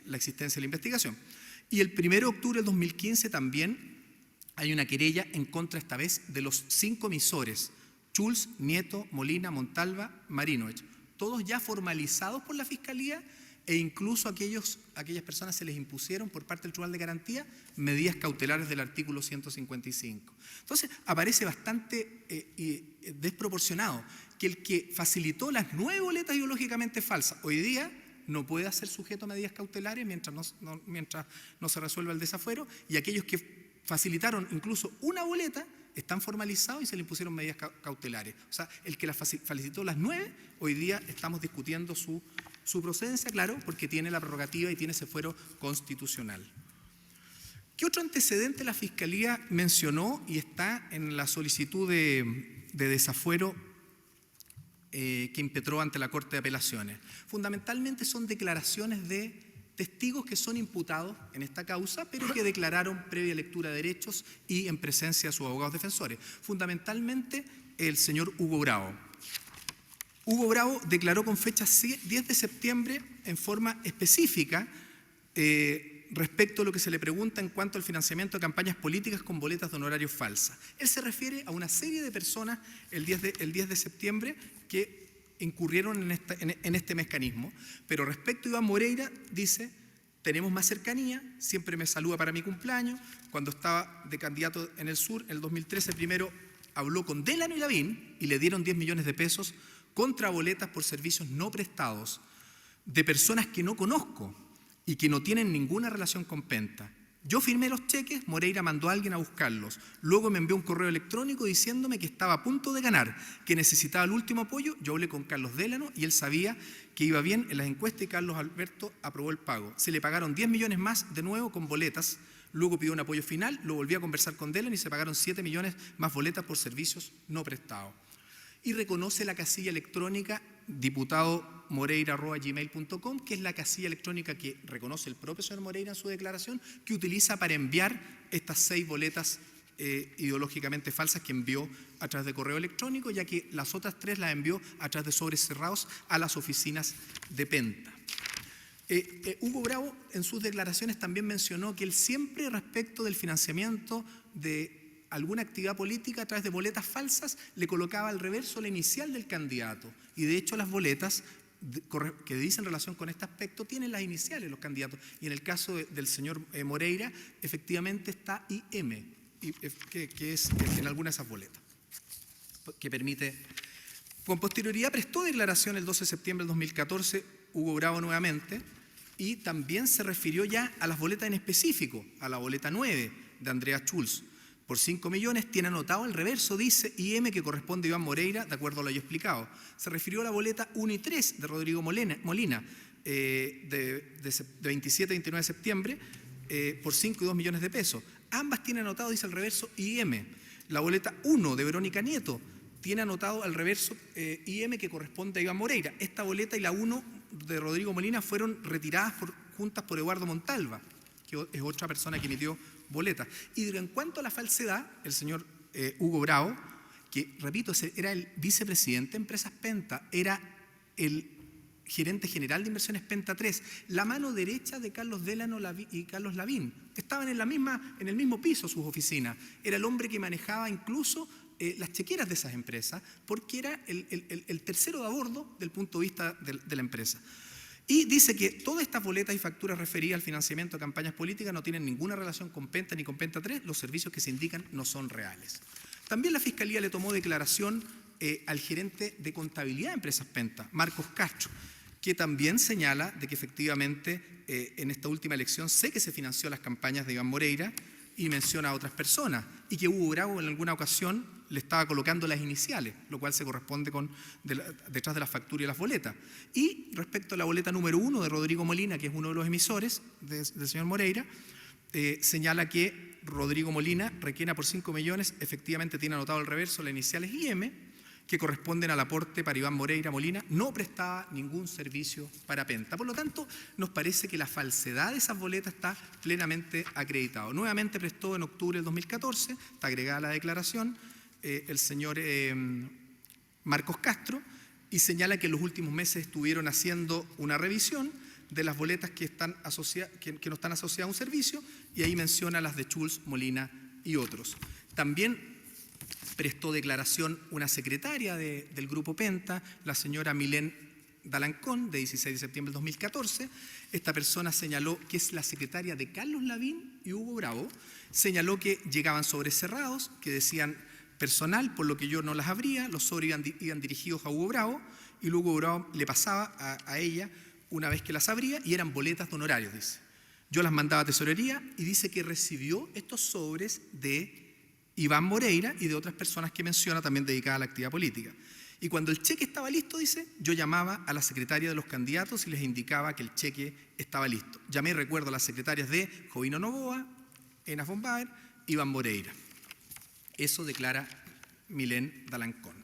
la existencia de la investigación. Y el 1 de octubre del 2015 también hay una querella en contra esta vez de los 5 emisores, Schulz, Nieto, Molina, Montalva, Marinovich, todos ya formalizados por la Fiscalía e incluso a aquellas personas se les impusieron por parte del Tribunal de Garantía medidas cautelares del artículo 155. Entonces aparece bastante desproporcionado que el que facilitó las 9 boletas ideológicamente falsas hoy día no puede ser sujeto a medidas cautelares mientras no se resuelva el desafuero, y aquellos que facilitaron incluso una boleta están formalizados y se le impusieron medidas cautelares. O sea, el que las facilitó las 9, hoy día estamos discutiendo su procedencia, claro, porque tiene la prerrogativa y tiene ese fuero constitucional. ¿Qué otro antecedente la Fiscalía mencionó y está en la solicitud de desafuero que impetró ante la Corte de Apelaciones. Fundamentalmente son declaraciones de testigos que son imputados en esta causa, pero que declararon previa lectura de derechos y en presencia de sus abogados defensores. Fundamentalmente el señor Hugo Bravo. Hugo Bravo declaró con fecha 10 de septiembre en forma específica respecto a lo que se le pregunta en cuanto al financiamiento de campañas políticas con boletas de honorarios falsas. Él se refiere a una serie de personas el 10 de septiembre que incurrieron en este mecanismo, pero respecto a Iván Moreira dice: tenemos más cercanía, siempre me saluda para mi cumpleaños, cuando estaba de candidato en el sur, en el 2013 primero habló con Delano y Lavín y le dieron 10 millones de pesos contra boletas por servicios no prestados de personas que no conozco y que no tienen ninguna relación con Penta. Yo firmé los cheques, Moreira mandó a alguien a buscarlos. Luego me envió un correo electrónico diciéndome que estaba a punto de ganar, que necesitaba el último apoyo. Yo hablé con Carlos Delano y él sabía que iba bien en las encuestas y Carlos Alberto aprobó el pago. Se le pagaron 10 millones más de nuevo con boletas. Luego pidió un apoyo final, lo volví a conversar con Delano y se pagaron 7 millones más boletas por servicios no prestados. Y reconoce la casilla electrónica diputadomoreira@gmail.com, que es la casilla electrónica que reconoce el propio señor Moreira en su declaración, que utiliza para enviar estas 6 boletas ideológicamente falsas que envió a través de correo electrónico, ya que las otras 3 las envió a través de sobres cerrados a las oficinas de Penta. Hugo Bravo en sus declaraciones también mencionó que él siempre, respecto del financiamiento de alguna actividad política a través de boletas falsas, le colocaba al reverso la inicial del candidato. Y de hecho las boletas que dicen relación con este aspecto tienen las iniciales los candidatos. Y en el caso del señor Moreira, efectivamente está IM, que es en alguna de esas boletas, que permite. Con posterioridad prestó declaración el 12 de septiembre del 2014 Hugo Bravo nuevamente, y también se refirió ya a las boletas en específico, a la boleta 9 de Andrea Schulz. Por 5 millones tiene anotado el reverso, dice IM, que corresponde a Iván Moreira, de acuerdo a lo ya explicado. Se refirió a la boleta 1 y 3 de Rodrigo Molina, de 27 y 29 de septiembre, por 5 y 2 millones de pesos. Ambas tienen anotado, dice el reverso, IM. La boleta 1 de Verónica Nieto tiene anotado al reverso IM, que corresponde a Iván Moreira. Esta boleta y la 1 de Rodrigo Molina fueron retiradas juntas por Eduardo Montalva, que es otra persona que emitió boletas. Y en cuanto a la falsedad, el señor Hugo Bravo, que repito, era el vicepresidente de Empresas Penta, era el gerente general de Inversiones Penta 3, la mano derecha de Carlos Delano y Carlos Lavín. Estaban en el mismo piso sus oficinas. Era el hombre que manejaba incluso las chequeras de esas empresas, porque era el tercero de a bordo del punto de vista de la empresa. Y dice que todas estas boletas y facturas referidas al financiamiento de campañas políticas no tienen ninguna relación con Penta ni con Penta 3, los servicios que se indican no son reales. También la Fiscalía le tomó declaración al gerente de contabilidad de Empresas Penta, Marcos Castro, que también señala de que efectivamente en esta última elección sé que se financió las campañas de Iván Moreira y menciona a otras personas, y que Hugo Bravo en alguna ocasión le estaba colocando las iniciales, lo cual se corresponde detrás de la factura y las boletas. Y respecto a la boleta número 1 de Rodrigo Molina, que es uno de los emisores del señor Moreira, señala que Rodrigo Molina requiere por 5 millones, efectivamente tiene anotado el reverso las iniciales IM, que corresponden al aporte para Iván Moreira Molina, no prestaba ningún servicio para Penta. Por lo tanto, nos parece que la falsedad de esas boletas está plenamente acreditado. Nuevamente prestó en octubre del 2014, está agregada la declaración, el señor Marcos Castro, y señala que en los últimos meses estuvieron haciendo una revisión de las boletas que no están asociadas a un servicio, y ahí menciona las de Schulz, Molina y otros. También prestó declaración una secretaria del Grupo Penta, la señora Milén Dalancón, de 16 de septiembre del 2014. Esta persona señaló que es la secretaria de Carlos Lavín y Hugo Bravo. Señaló que llegaban sobres cerrados, que decían personal, por lo que yo no las abría, los sobres iban dirigidos a Hugo Bravo, y luego Hugo Bravo le pasaba a ella una vez que las abría, y eran boletas de honorarios, dice. Yo las mandaba a tesorería, y dice que recibió estos sobres de Iván Moreira y de otras personas que menciona, también dedicadas a la actividad política. Y cuando el cheque estaba listo, dice, yo llamaba a la secretaria de los candidatos y les indicaba que el cheque estaba listo. Llamé y recuerdo a las secretarias de Jovino Novoa, Enas von Baer, Iván Moreira. Eso declara Milén Dalancón.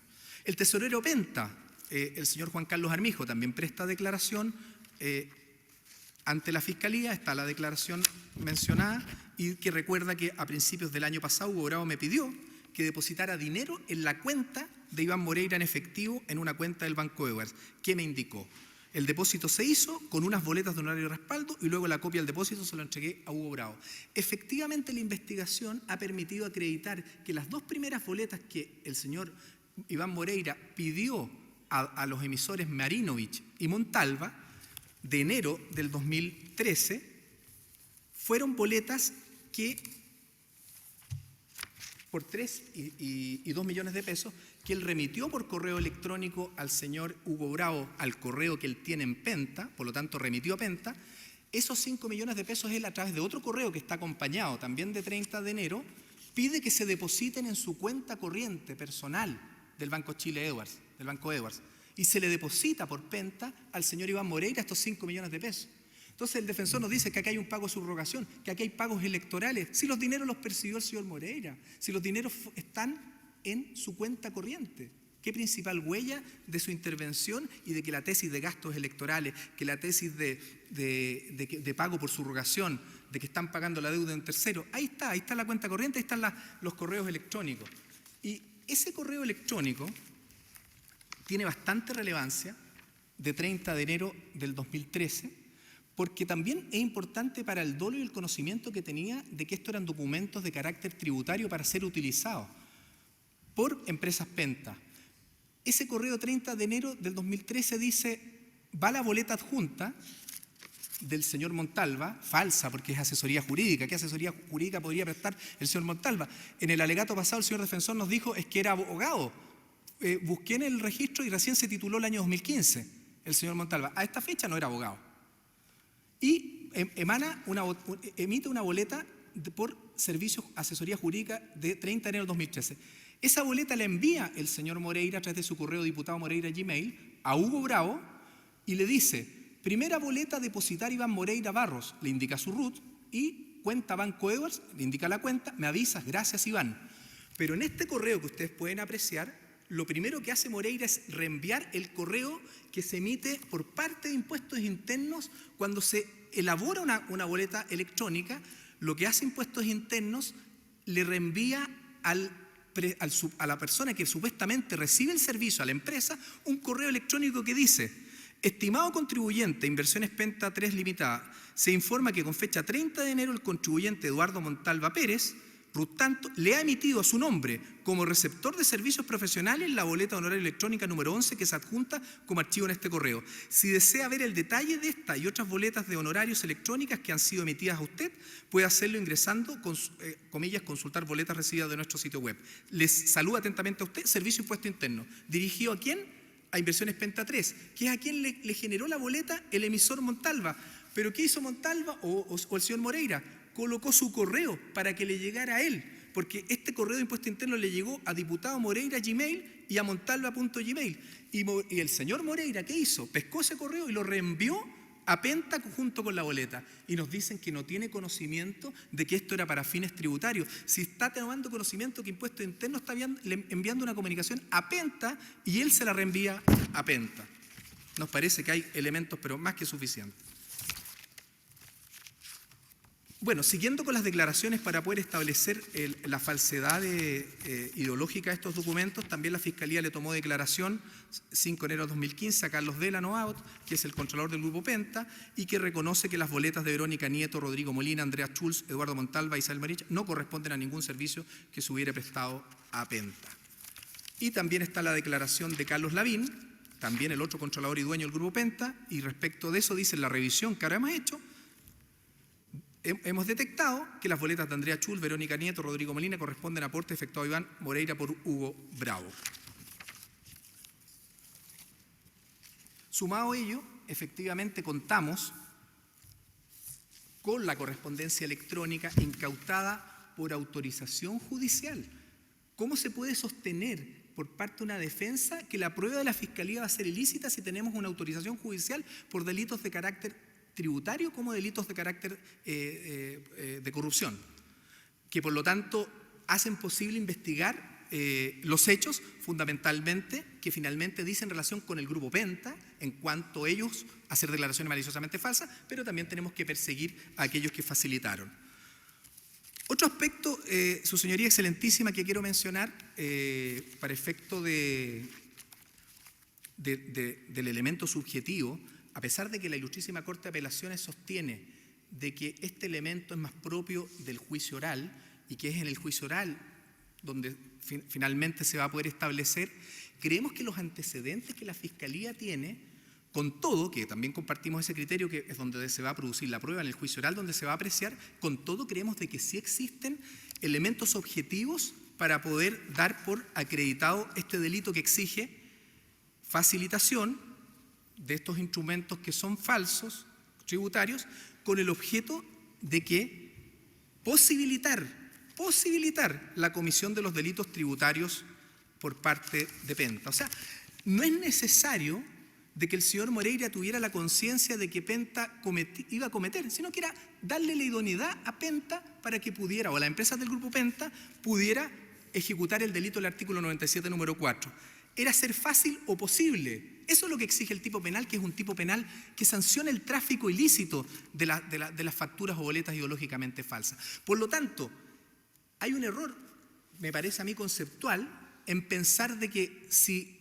El tesorero Penta el señor Juan Carlos Armijo también presta declaración ante la Fiscalía. Está la declaración mencionada y que recuerda que a principios del año pasado Hugo Bravo me pidió que depositara dinero en la cuenta de Iván Moreira en efectivo en una cuenta del Banco Edwards. ¿Qué me indicó? El depósito se hizo con unas boletas de honorario de respaldo y luego la copia del depósito se lo entregué a Hugo Bravo. Efectivamente, la investigación ha permitido acreditar que las dos primeras boletas que el señor Iván Moreira pidió a los emisores Marinovich y Montalva de enero del 2013 fueron boletas que por 3 y 2 millones de pesos que él remitió por correo electrónico al señor Hugo Bravo, al correo que él tiene en Penta, por lo tanto remitió a Penta. Esos 5 millones de pesos él, a través de otro correo que está acompañado también de 30 de enero, pide que se depositen en su cuenta corriente personal del Banco Chile Edwards, del Banco Edwards, y se le deposita por Penta al señor Iván Moreira estos 5 millones de pesos. Entonces el defensor nos dice que aquí hay un pago de subrogación, que aquí hay pagos electorales. Si los dineros los percibió el señor Moreira, si los dineros están en su cuenta corriente. ¿Qué principal huella de su intervención y de que la tesis de gastos electorales, que la tesis de pago por subrogación, de que están pagando la deuda de un tercero? Ahí está la cuenta corriente, ahí están los correos electrónicos. Y ese correo electrónico tiene bastante relevancia de 30 de enero del 2013, porque también es importante para el dolo y el conocimiento que tenía de que estos eran documentos de carácter tributario para ser utilizados por empresas Penta. Ese correo 30 de enero del 2013 dice, va la boleta adjunta del señor Montalva, falsa porque es asesoría jurídica. ¿Qué asesoría jurídica podría prestar el señor Montalva? En el alegato pasado el señor defensor nos dijo es que era abogado. Busqué en el registro y recién se tituló el año 2015 el señor Montalva. A esta fecha no era abogado. Y emite una boleta por servicios asesoría jurídica de 30 de enero del 2013. Esa boleta la envía el señor Moreira a través de su correo diputado Moreira Gmail a Hugo Bravo y le dice, primera boleta depositar Iván Moreira Barros, le indica su RUT y cuenta Banco Edwards, le indica la cuenta, me avisas, gracias Iván. Pero en este correo que ustedes pueden apreciar, lo primero que hace Moreira es reenviar el correo que se emite por parte de Impuestos Internos cuando se elabora una boleta electrónica. Lo que hace Impuestos Internos le reenvía a la persona que supuestamente recibe el servicio, a la empresa, un correo electrónico que dice: estimado contribuyente, Inversiones Penta 3 Limitada, se informa que con fecha 30 de enero el contribuyente Eduardo Montalva Pérez, tanto, le ha emitido a su nombre como receptor de servicios profesionales la boleta honoraria electrónica número 11 que se adjunta como archivo en este correo. Si desea ver el detalle de esta y otras boletas de honorarios electrónicas que han sido emitidas a usted, puede hacerlo ingresando, comillas, consultar boletas recibidas de nuestro sitio web. Les saluda atentamente a usted, Servicio Impuesto Interno. ¿Dirigido a quién? A Inversiones Penta 3, que es a quien le generó la boleta el emisor Montalva. ¿Pero qué hizo Montalva o el señor Moreira? Colocó su correo para que le llegara a él, porque este correo de Impuesto Interno le llegó a diputado Moreira Gmail y a montalva.gmail. Y el señor Moreira, ¿qué hizo? Pescó ese correo y lo reenvió a Penta junto con la boleta. Y nos dicen que no tiene conocimiento de que esto era para fines tributarios. Si está tomando conocimiento que Impuesto Interno está enviando una comunicación a Penta y él se la reenvía a Penta. Nos parece que hay elementos, pero más que suficientes. Bueno, siguiendo con las declaraciones para poder establecer la falsedad ideológica de estos documentos, también la Fiscalía le tomó declaración 5 de enero de 2015 a Carlos Delano Out, que es el controlador del Grupo Penta, y que reconoce que las boletas de Verónica Nieto, Rodrigo Molina, Andrea Schulz, Eduardo Montalva y Isabel Marich no corresponden a ningún servicio que se hubiera prestado a Penta. Y también está la declaración de Carlos Lavín, también el otro controlador y dueño del Grupo Penta, y respecto de eso dice la revisión que ahora hemos hecho, hemos detectado que las boletas de Andrea Schulz, Verónica Nieto, Rodrigo Molina corresponden a aporte efectuado a Iván Moreira por Hugo Bravo. Sumado a ello, efectivamente contamos con la correspondencia electrónica incautada por autorización judicial. ¿Cómo se puede sostener por parte de una defensa que la prueba de la Fiscalía va a ser ilícita si tenemos una autorización judicial por delitos de carácter tributario como delitos de carácter de corrupción, que por lo tanto hacen posible investigar los hechos, fundamentalmente, que finalmente dicen relación con el grupo Penta, en cuanto ellos hacer declaraciones maliciosamente falsas, pero también tenemos que perseguir a aquellos que facilitaron. Otro aspecto, Su Señoría Excelentísima, que quiero mencionar para efecto del elemento subjetivo, a pesar de que la Ilustrísima Corte de Apelaciones sostiene de que este elemento es más propio del juicio oral y que es en el juicio oral donde finalmente se va a poder establecer, creemos que los antecedentes que la Fiscalía tiene, con todo, que también compartimos ese criterio, que es donde se va a producir la prueba, en el juicio oral, donde se va a apreciar, con todo creemos de que sí existen elementos objetivos para poder dar por acreditado este delito que exige facilitación de estos instrumentos que son falsos, tributarios, con el objeto de que posibilitar la comisión de los delitos tributarios por parte de Penta. O sea, no es necesario de que el señor Moreira tuviera la conciencia de que Penta iba a cometer, sino que era darle la idoneidad a Penta para que pudiera, o a las empresas del grupo Penta, pudiera ejecutar el delito del artículo 97, número 4. Era ser fácil o posible. Eso es lo que exige el tipo penal, que es un tipo penal que sanciona el tráfico ilícito de las facturas o boletas ideológicamente falsas. Por lo tanto, hay un error, me parece a mí conceptual, en pensar de que si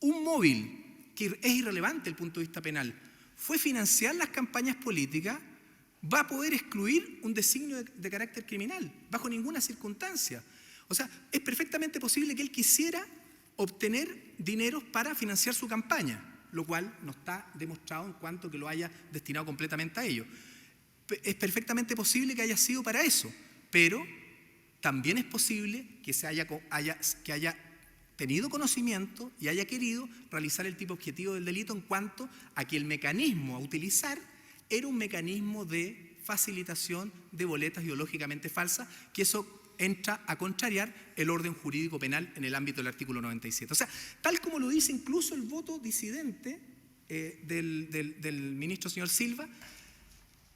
un móvil, que es irrelevante desde el punto de vista penal, fue financiar las campañas políticas, va a poder excluir un designio de carácter criminal, bajo ninguna circunstancia. O sea, es perfectamente posible que él quisiera obtener dineros para financiar su campaña, lo cual no está demostrado en cuanto que lo haya destinado completamente a ello. Es perfectamente posible que haya sido para eso, pero también es posible que haya tenido conocimiento y haya querido realizar el tipo objetivo del delito en cuanto a que el mecanismo a utilizar era un mecanismo de facilitación de boletas ideológicamente falsas, que eso entra a contrariar el orden jurídico penal en el ámbito del artículo 97. O sea, tal como lo dice incluso el voto disidente del ministro señor Silva,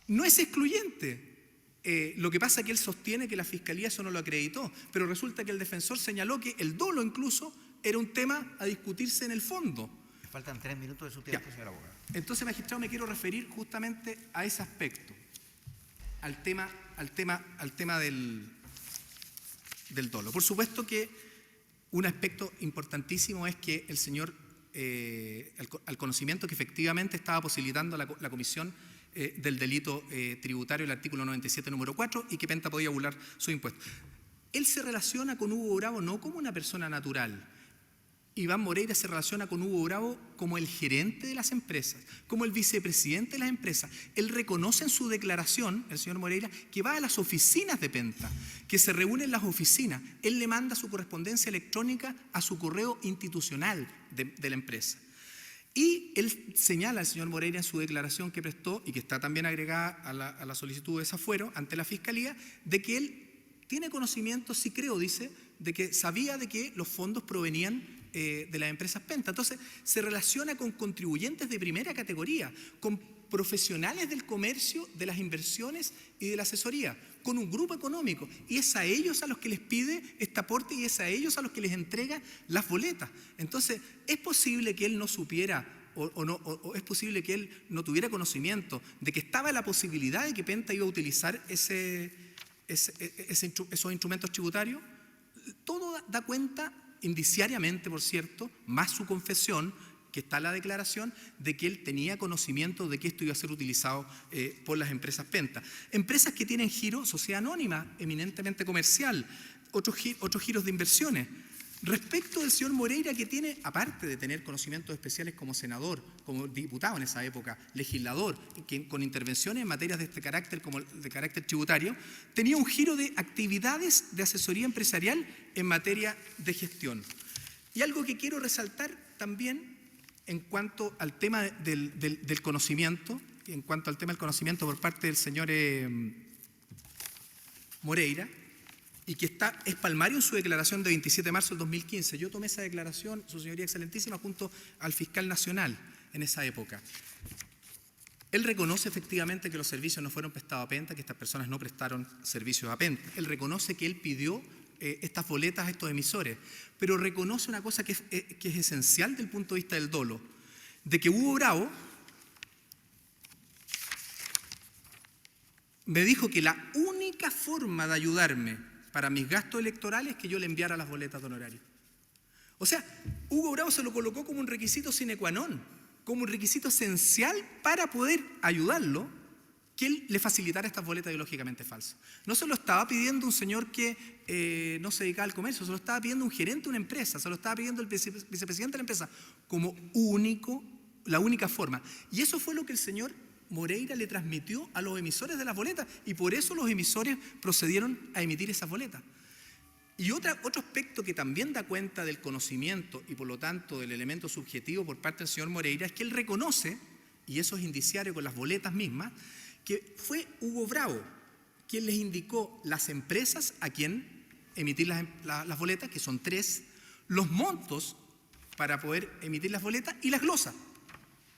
no es excluyente. Lo que pasa es que él sostiene que la Fiscalía eso no lo acreditó, pero resulta que el defensor señaló que el dolo incluso era un tema a discutirse en el fondo. Me faltan 3 minutos de su tiempo, señor abogado. Entonces, magistrado, me quiero referir justamente a ese aspecto, al tema del dolo. Por supuesto que un aspecto importantísimo es que el señor, al conocimiento que efectivamente estaba posibilitando la comisión del delito tributario, el artículo 97, número 4, y que Penta podía burlar sus impuestos. Él se relaciona con Hugo Bravo no como una persona natural. Iván Moreira se relaciona con Hugo Bravo como el gerente de las empresas, como el vicepresidente de las empresas. Él reconoce en su declaración, el señor Moreira, que va a las oficinas de Penta, que se reúne en las oficinas. Él le manda su correspondencia electrónica a su correo institucional de la empresa. Y él señala al señor Moreira en su declaración que prestó y que está también agregada a la solicitud de desafuero ante la Fiscalía, de que él tiene conocimiento, sí creo, dice, de que sabía de que los fondos provenían de las empresas Penta. Entonces, se relaciona con contribuyentes de primera categoría, con profesionales del comercio, de las inversiones y de la asesoría, con un grupo económico. Y es a ellos a los que les pide este aporte y es a ellos a los que les entrega las boletas. Entonces, es posible que él no supiera o es posible que él no tuviera conocimiento de que estaba la posibilidad de que Penta iba a utilizar esos instrumentos tributarios. Todo da cuenta, indiciariamente, por cierto, más su confesión, que está en la declaración, de que él tenía conocimiento de que esto iba a ser utilizado por las empresas Penta. Empresas que tienen giro, sociedad anónima, eminentemente comercial, otros giros de inversiones. Respecto del señor Moreira, que tiene, aparte de tener conocimientos especiales como senador, como diputado en esa época, legislador, con intervenciones en materias de este carácter, como de carácter tributario, tenía un giro de actividades de asesoría empresarial en materia de gestión. Y algo que quiero resaltar también en cuanto al tema del conocimiento, por parte del señor Moreira, y que es palmario en su declaración de 27 de marzo del 2015. Yo tomé esa declaración, Su Señoría Excelentísima, junto al fiscal nacional en esa época. Él reconoce efectivamente que los servicios no fueron prestados a Penta, que estas personas no prestaron servicios a Penta. Él reconoce que él pidió estas boletas a estos emisores, pero reconoce una cosa que es esencial desde el punto de vista del dolo, de que Hugo Bravo me dijo que la única forma de ayudarme para mis gastos electorales es que yo le enviara las boletas de honorario. O sea, Hugo Bravo se lo colocó como un requisito sine qua non, como un requisito esencial para poder ayudarlo, que él le facilitara estas boletas ideológicamente falsas. No se lo estaba pidiendo un señor que no se dedicaba al comercio, se lo estaba pidiendo un gerente de una empresa, se lo estaba pidiendo el vicepresidente de la empresa, como la única forma. Y eso fue lo que el señor Moreira le transmitió a los emisores de las boletas, y por eso los emisores procedieron a emitir esas boletas. Y otro aspecto que también da cuenta del conocimiento y por lo tanto del elemento subjetivo por parte del señor Moreira es que él reconoce, y eso es indiciario con las boletas mismas, que fue Hugo Bravo quien les indicó las empresas a quien emitir las boletas, que son 3, los montos para poder emitir las boletas y las glosas,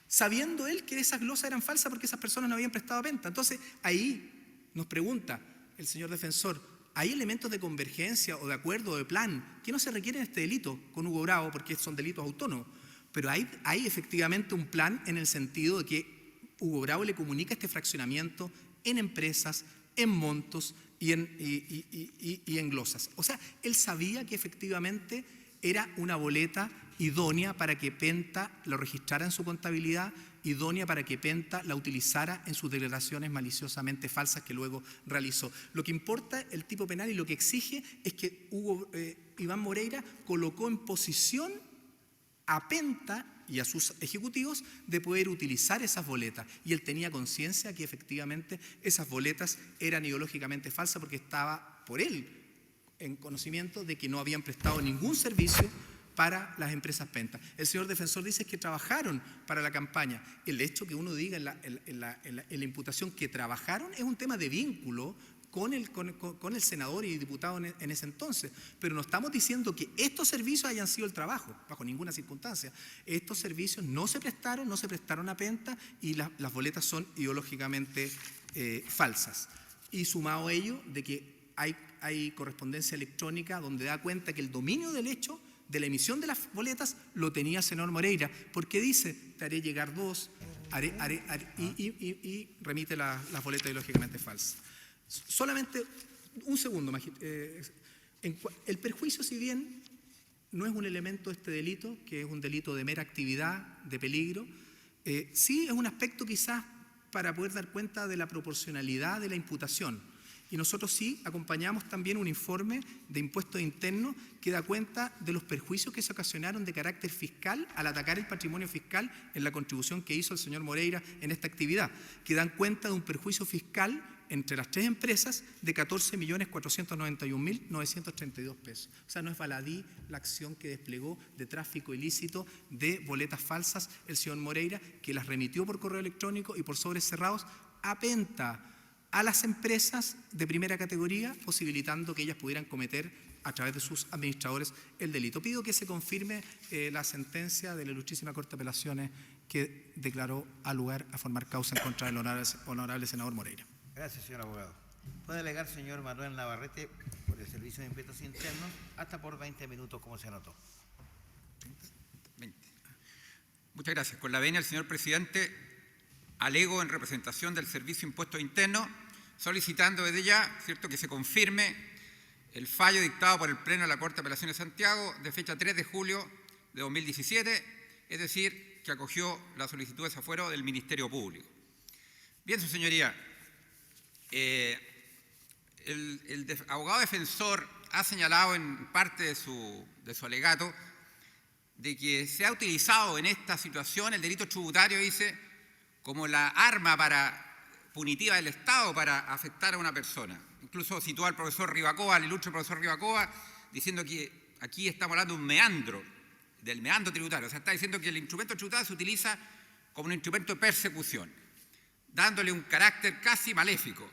sabiendo él que esas glosas eran falsas porque esas personas no habían prestado venta. Entonces ahí nos pregunta el señor defensor, ¿hay elementos de convergencia o de acuerdo o de plan que no se requieren en este delito con Hugo Bravo porque son delitos autónomos? Pero hay efectivamente un plan en el sentido de que Hugo Bravo le comunica este fraccionamiento en empresas, en montos y en glosas. O sea, él sabía que efectivamente era una boleta idónea para que Penta lo registrara en su contabilidad, idónea para que Penta la utilizara en sus declaraciones maliciosamente falsas que luego realizó. Lo que importa el tipo penal y lo que exige es que Iván Moreira colocó en posición a Penta y a sus ejecutivos de poder utilizar esas boletas. Y él tenía conciencia que efectivamente esas boletas eran ideológicamente falsas porque estaba por él en conocimiento de que no habían prestado ningún servicio para las empresas Penta. El señor defensor dice que trabajaron para la campaña. El hecho que uno diga en la imputación que trabajaron es un tema de vínculo con el senador y diputado en ese entonces. Pero no estamos diciendo que estos servicios hayan sido el trabajo, bajo ninguna circunstancia. Estos servicios no se prestaron a Penta y las boletas son ideológicamente falsas. Y sumado a ello de que hay correspondencia electrónica donde da cuenta que el dominio del hecho de la emisión de las boletas lo tenía el senador Moreira, porque dice, te haré llegar 2, y remite las boletas ideológicamente falsas. Solamente un segundo, el perjuicio, si bien no es un elemento de este delito, que es un delito de mera actividad, de peligro, sí es un aspecto quizás para poder dar cuenta de la proporcionalidad de la imputación. Y nosotros sí acompañamos también un informe de impuestos internos que da cuenta de los perjuicios que se ocasionaron de carácter fiscal al atacar el patrimonio fiscal en la contribución que hizo el señor Moreira en esta actividad, que dan cuenta de un perjuicio fiscal entre las 3 empresas de 14.491.932 pesos. O sea, no es baladí la acción que desplegó de tráfico ilícito de boletas falsas el señor Moreira, que las remitió por correo electrónico y por sobres cerrados a Penta, a las empresas de primera categoría, posibilitando que ellas pudieran cometer a través de sus administradores el delito. Pido que se confirme la sentencia de la Ilustrísima Corte de Apelaciones que declaró al lugar a formar causa en contra del honorable senador Moreira. Gracias, señor abogado. Puede alegar, señor Manuel Navarrete, por el Servicio de Impuestos Internos, hasta por 20 minutos, como se anotó. 20. Muchas gracias. Con la venia, el señor presidente, alego en representación del Servicio de Impuestos Internos, solicitando desde ya, ¿cierto?, que se confirme el fallo dictado por el Pleno de la Corte de Apelaciones de Santiago de fecha 3 de julio de 2017, es decir, que acogió la solicitud de desafuero del Ministerio Público. Bien, su señoría, el abogado defensor ha señalado en parte de su alegato de que se ha utilizado en esta situación el delito tributario, dice, como la arma punitiva del Estado para afectar a una persona. Incluso citó al profesor Rivacoa, al ilustre profesor Rivacoa, diciendo que aquí estamos hablando de un meandro, del meandro tributario. O sea, está diciendo que el instrumento tributario se utiliza como un instrumento de persecución, dándole un carácter casi maléfico.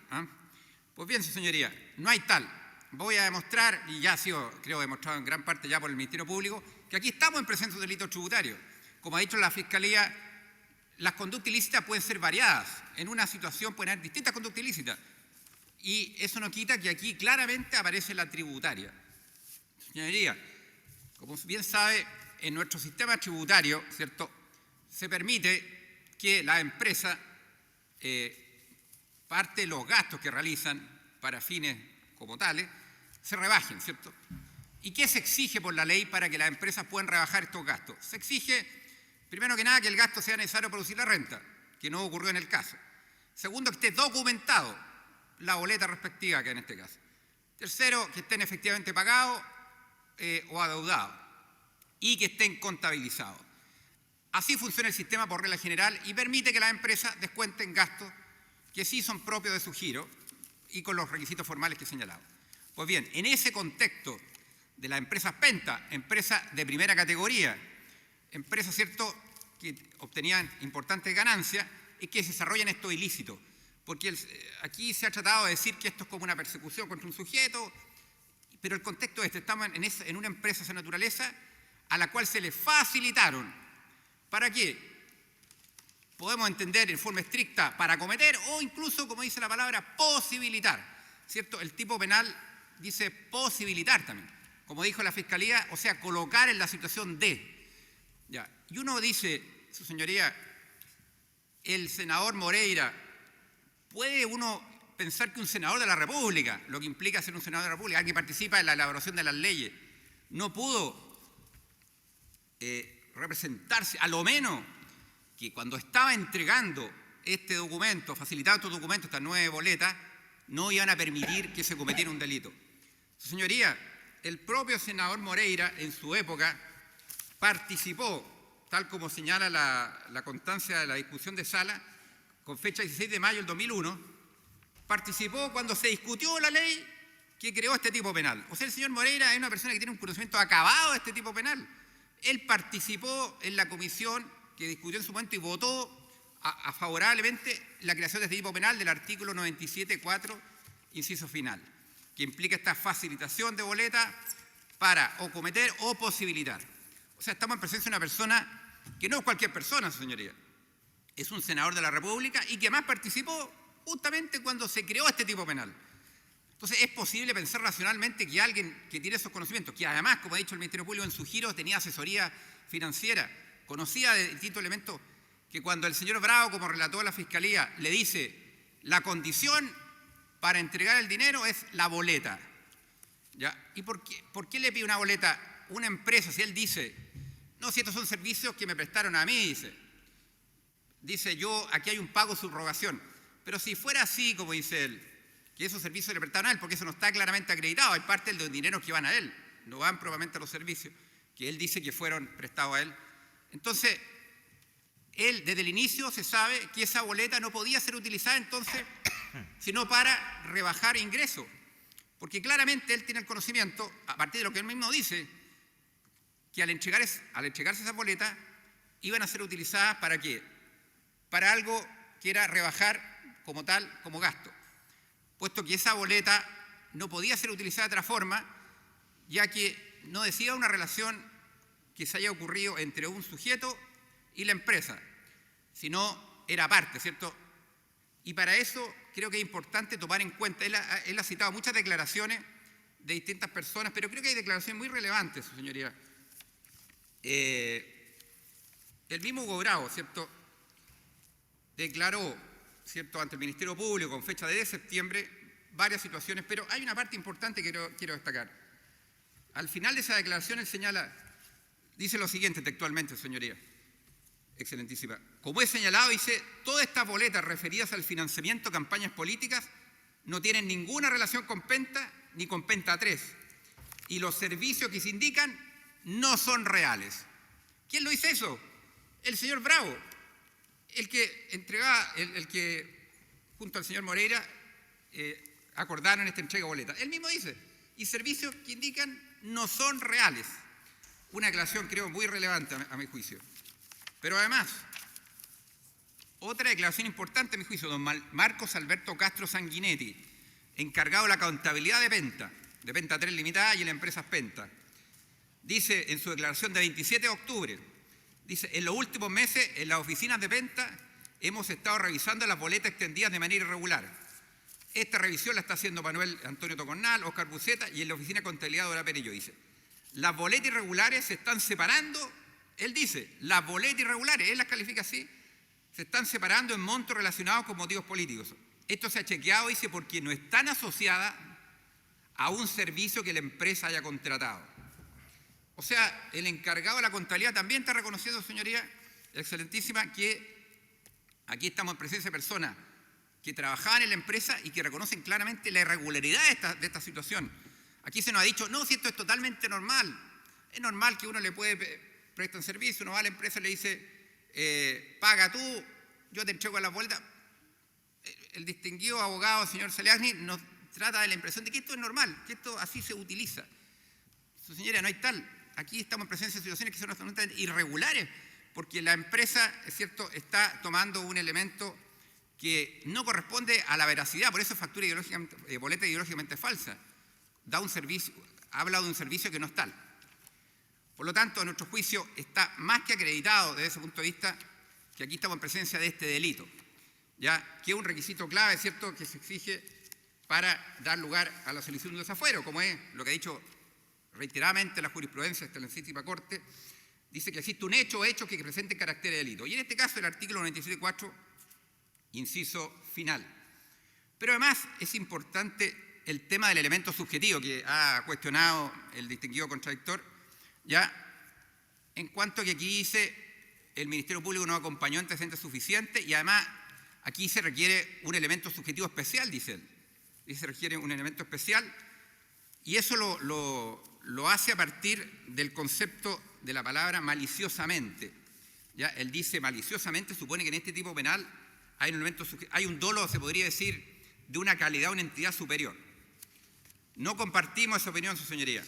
Pues bien, su señoría, no hay tal. Voy a demostrar, y ya ha sido, creo, demostrado en gran parte ya por el Ministerio Público, que aquí estamos en presencia de un delito tributario. Como ha dicho la Fiscalía, las conductas ilícitas pueden ser variadas. En una situación pueden haber distintas conductas ilícitas. Y eso no quita que aquí claramente aparece la tributaria. Señoría, como bien sabe, en nuestro sistema tributario, ¿cierto?, se permite que la empresa parte de los gastos que realizan para fines como tales se rebajen, ¿cierto? ¿Y qué se exige por la ley para que las empresas puedan rebajar estos gastos? Se exige, primero que nada, que el gasto sea necesario para producir la renta, que no ocurrió en el caso. Segundo, que esté documentado la boleta respectiva, que en este caso. Tercero, que estén efectivamente pagados o adeudados y que estén contabilizados. Así funciona el sistema por regla general y permite que las empresas descuenten gastos que sí son propios de su giro y con los requisitos formales que he señalado. Pues bien, en ese contexto de las empresas PENTA, empresas de primera categoría, empresas, ¿cierto?, que obtenían importantes ganancias, es que se desarrollan estos ilícitos. Porque aquí se ha tratado de decir que esto es como una persecución contra un sujeto, pero el contexto es este: estamos en una empresa de esa naturaleza a la cual se le facilitaron. ¿Para qué? Podemos entender en forma estricta para cometer o incluso, como dice la palabra, posibilitar, ¿cierto? El tipo penal dice posibilitar también, como dijo la Fiscalía, o sea, colocar en la situación de. Ya. Y uno dice, su señoría, el senador Moreira, ¿puede uno pensar que un senador de la República, lo que implica ser un senador de la República, alguien que participa en la elaboración de las leyes, no pudo representarse, a lo menos que cuando estaba entregando este documento, facilitando estos documentos, estas 9 boletas, no iban a permitir que se cometiera un delito? Su señoría, el propio senador Moreira en su época participó, tal como señala la constancia de la discusión de sala, con fecha 16 de mayo del 2001, participó cuando se discutió la ley que creó este tipo penal. O sea, el señor Moreira es una persona que tiene un conocimiento acabado de este tipo penal. Él participó en la comisión que discutió en su momento y votó favorablemente la creación de este tipo penal del artículo 97.4, inciso final, que implica esta facilitación de boletas para o cometer o posibilitar. O sea, estamos en presencia de una persona que no es cualquier persona, su señoría. Es un senador de la República y que además participó justamente cuando se creó este tipo penal. Entonces, es posible pensar racionalmente que alguien que tiene esos conocimientos, que además, como ha dicho el Ministerio Público en su giro, tenía asesoría financiera, conocía de distintos elementos, que cuando el señor Bravo, como relató la Fiscalía, le dice la condición para entregar el dinero es la boleta. ¿Ya? ¿Y por qué le pide una boleta? Una empresa, si él dice, no, si estos son servicios que me prestaron a mí, dice yo, aquí hay un pago de subrogación. Pero si fuera así, como dice él, que esos servicios le prestaron a él, porque eso no está claramente acreditado, hay parte de los dineros que van a él, no van propiamente a los servicios, que él dice que fueron prestados a él. Entonces, él desde el inicio se sabe que esa boleta no podía ser utilizada entonces, sino para rebajar ingresos, porque claramente él tiene el conocimiento, a partir de lo que él mismo dice, que al entregarse esas boletas, iban a ser utilizadas ¿para qué? Para algo que era rebajar como tal, como gasto, puesto que esa boleta no podía ser utilizada de otra forma, ya que no decía una relación que se haya ocurrido entre un sujeto y la empresa, sino era parte, ¿cierto? Y para eso creo que es importante tomar en cuenta, él ha citado muchas declaraciones de distintas personas, pero creo que hay declaraciones muy relevantes, su señoría. El mismo Hugo Bravo, ¿cierto?, declaró, ¿cierto?, ante el Ministerio Público con fecha de septiembre varias situaciones, pero hay una parte importante que quiero destacar. Al final de esa declaración él señala, dice lo siguiente textualmente, señoría, excelentísima. Como he señalado, dice, todas estas boletas referidas al financiamiento de campañas políticas no tienen ninguna relación con PENTA ni con PENTA 3, y los servicios que se indican no son reales. ¿Quién lo dice eso? El señor Bravo, el que entregaba, el que junto al señor Moreira acordaron esta entrega de boletas. Él mismo dice, y servicios que indican no son reales. Una declaración creo muy relevante a mi juicio. Pero además, otra declaración importante a mi juicio, don Marcos Alberto Castro Sanguinetti, encargado de la contabilidad de PENTA 3 Limitada y en las empresas PENTA. Dice en su declaración de 27 de octubre, dice, en los últimos meses en las oficinas de PENTA hemos estado revisando las boletas extendidas de manera irregular. Esta revisión la está haciendo Manuel Antonio Tocornal, Oscar Buceta y en la oficina de contabilidad de Dora Perello, dice. las boletas irregulares se están separando, él dice, las boletas irregulares, él las califica así, se están separando en montos relacionados con motivos políticos. Esto se ha chequeado, dice, porque no están asociadas a un servicio que la empresa haya contratado. O sea, el encargado de la contabilidad también está reconociendo, señoría excelentísima, que aquí estamos en presencia de personas que trabajaban en la empresa y que reconocen claramente la irregularidad de esta situación. Aquí se nos ha dicho, no, si esto es totalmente normal. Es normal que uno le puede prestar un servicio, uno va a la empresa y le dice, paga tú, yo te entrego la vuelta. El distinguido abogado, señor Saliasny, nos trata de la impresión de que esto es normal, que esto así se utiliza. Señora, no hay tal. Aquí estamos en presencia de situaciones que son absolutamente irregulares, porque la empresa, es cierto, está tomando un elemento que no corresponde a la veracidad, por eso es factura ideológicamente, boleta ideológicamente falsa. Da un servicio, habla de un servicio que no es tal. Por lo tanto, a nuestro juicio está más que acreditado desde ese punto de vista que aquí estamos en presencia de este delito, ya que es un requisito clave, es cierto, que se exige para dar lugar a la solicitud de desafuero, como es lo que ha dicho reiteradamente la jurisprudencia de esta excelentísima Corte, dice que existe un hecho o hechos que presenten carácter de delito. Y en este caso el artículo 97.4, inciso final. Pero además es importante el tema del elemento subjetivo que ha cuestionado el distinguido contradictor, ya en cuanto que aquí dice el Ministerio Público no acompañó antecedentes suficientes y además aquí se requiere un elemento subjetivo especial, dice él. Y se requiere un elemento especial y eso lo hace a partir del concepto de la palabra maliciosamente. Ya, él dice maliciosamente, supone que en este tipo penal hay un dolo, se podría decir, de una calidad, una entidad superior. No compartimos esa opinión, su señoría.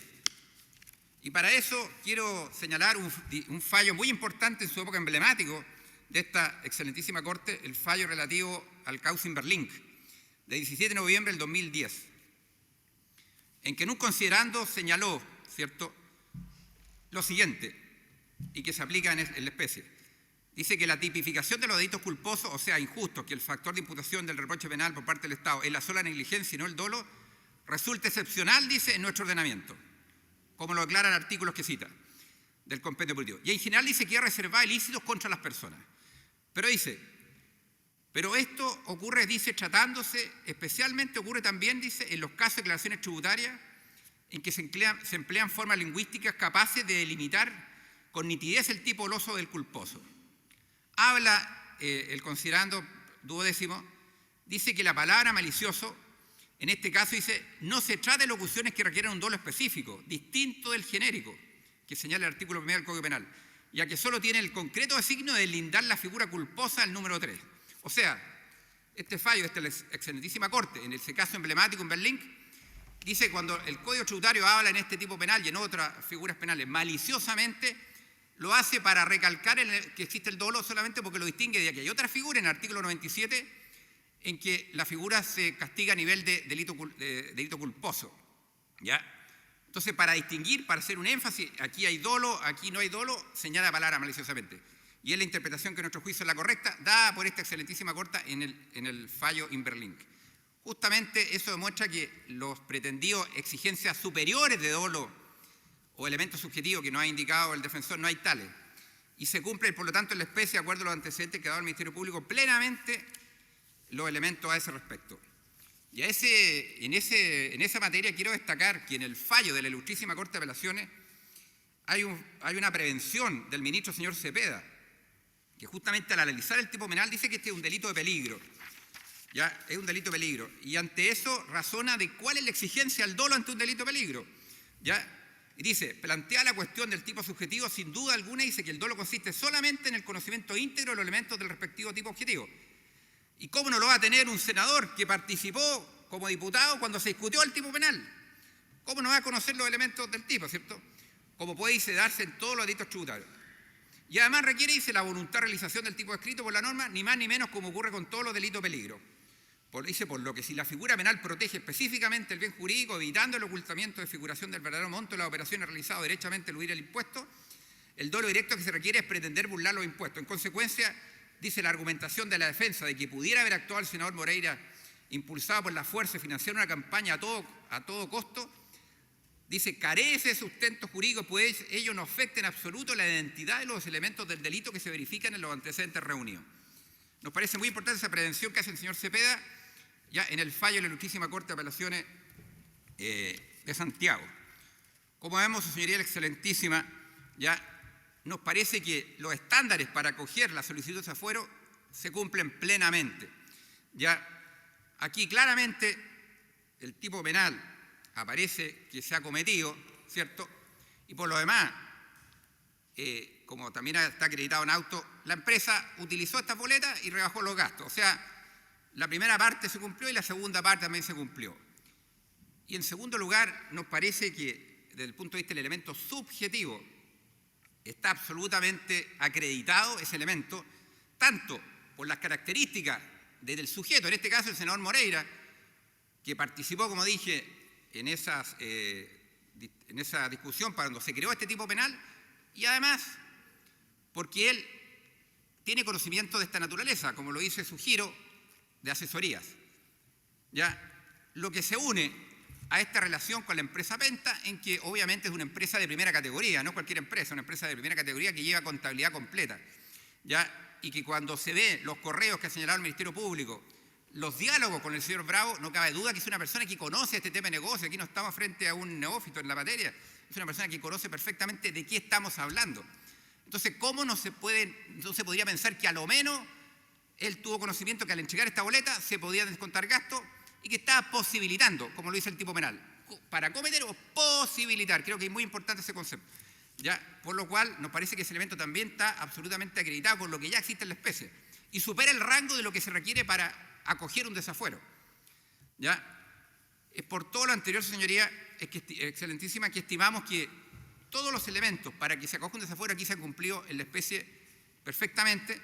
Y para eso quiero señalar un fallo muy importante en su época emblemático de esta excelentísima Corte, el fallo relativo al caso Inverlink, de 17 de noviembre del 2010, en que en un considerando señaló, ¿cierto?, lo siguiente, y que se aplica en la especie. Dice que la tipificación de los delitos culposos, o sea, injustos, que el factor de imputación del reproche penal por parte del Estado es la sola negligencia y no el dolo, resulta excepcional, dice, en nuestro ordenamiento, como lo declaran artículos que cita del compendio político. Y en general dice que es reservada ilícitos contra las personas. Pero dice, pero esto ocurre, dice, tratándose, especialmente ocurre también, dice, en los casos de declaraciones tributarias en que se emplean formas lingüísticas capaces de delimitar con nitidez el tipo doloso del culposo. Habla el considerando 12º, dice que la palabra malicioso, en este caso dice, no se trata de locuciones que requieren un dolo específico, distinto del genérico, que señala el artículo 1 del Código Penal, ya que solo tiene el concreto designio de lindar la figura culposa al número 3. O sea, este fallo de esta excelentísima Corte, en ese caso emblemático en Berlín, dice que cuando el Código Tributario habla en este tipo penal y en otras figuras penales maliciosamente, lo hace para recalcar que existe el dolo solamente porque lo distingue de que hay otra figura en el artículo 97 en que la figura se castiga a nivel de delito culposo. ¿Ya? Entonces, para distinguir, para hacer un énfasis, aquí hay dolo, aquí no hay dolo, señala la palabra maliciosamente. Y es la interpretación que en nuestro juicio es la correcta, dada por esta excelentísima Corte en el fallo Inverlink. Justamente eso demuestra que los pretendidos exigencias superiores de dolo o elementos subjetivos que nos ha indicado el defensor no hay tales. Y se cumplen, por lo tanto, en la especie, de acuerdo a los antecedentes que ha dado el Ministerio Público, plenamente los elementos a ese respecto. Y en esa materia quiero destacar que en el fallo de la Ilustrísima Corte de Apelaciones hay una prevención del ministro señor Cepeda, que justamente al analizar el tipo penal dice que este es un delito de peligro. Ya, es un delito de peligro. Y ante eso razona de cuál es la exigencia al dolo ante un delito de peligro. ¿Ya? Y dice, plantea la cuestión del tipo subjetivo sin duda alguna, dice que el dolo consiste solamente en el conocimiento íntegro de los elementos del respectivo tipo objetivo. ¿Y cómo no lo va a tener un senador que participó como diputado cuando se discutió el tipo penal? ¿Cómo no va a conocer los elementos del tipo, cierto? Como puede, dice, darse en todos los delitos tributarios. Y además requiere, dice, la voluntad de realización del tipo escrito por la norma, ni más ni menos como ocurre con todos los delitos de peligro. Dice, por lo que si la figura penal protege específicamente el bien jurídico, evitando el ocultamiento de figuración del verdadero monto de las operaciones realizadas derechamente eludir el impuesto, el dolo directo que se requiere es pretender burlar los impuestos. En consecuencia, dice la argumentación de la defensa de que pudiera haber actuado el senador Moreira impulsado por la fuerza y financiar una campaña a todo costo, Dice, carece de sustento jurídico, pues ello no afecta en absoluto la identidad de los elementos del delito que se verifican en los antecedentes reunidos. Nos parece muy importante esa prevención que hace el señor Cepeda ya en el fallo de la Ilustrísima Corte de Apelaciones de Santiago. Como vemos, su señoría la excelentísima, ya nos parece que los estándares para acoger la solicitud de desafuero se cumplen plenamente. Ya aquí claramente el tipo penal aparece que se ha cometido, ¿cierto? Y por lo demás, como también está acreditado en auto, la empresa utilizó estas boletas y rebajó los gastos. O sea, la primera parte se cumplió y la segunda parte también se cumplió. Y en segundo lugar, nos parece que desde el punto de vista del elemento subjetivo está absolutamente acreditado ese elemento, tanto por las características del sujeto, en este caso el senador Moreira, que participó, como dije, en esa discusión cuando se creó este tipo penal, y además porque él tiene conocimiento de esta naturaleza, como lo dice su giro de asesorías. ¿Ya? Lo que se une a esta relación con la empresa Penta, en que obviamente es una empresa de primera categoría, no cualquier empresa, una empresa de primera categoría que lleva contabilidad completa, ¿ya? Y que cuando se ve los correos que ha señalado el Ministerio Público, los diálogos con el señor Bravo, no cabe duda que es una persona que conoce este tema de negocio. Aquí no estamos frente a un neófito en la materia, es una persona que conoce perfectamente de qué estamos hablando. Entonces, ¿cómo no se podría pensar que a lo menos él tuvo conocimiento que al entregar esta boleta se podía descontar gastos y que estaba posibilitando, como lo dice el tipo penal, para cometer o posibilitar? Creo que es muy importante ese concepto. ¿Ya? Por lo cual, nos parece que ese elemento también está absolutamente acreditado con lo que ya existe en la especie y supera el rango de lo que se requiere para acoger un desafuero. ¿Ya? Es por todo lo anterior, señoría, excelentísima, que estimamos que todos los elementos para que se acoja un desafuero aquí se han cumplido en la especie perfectamente.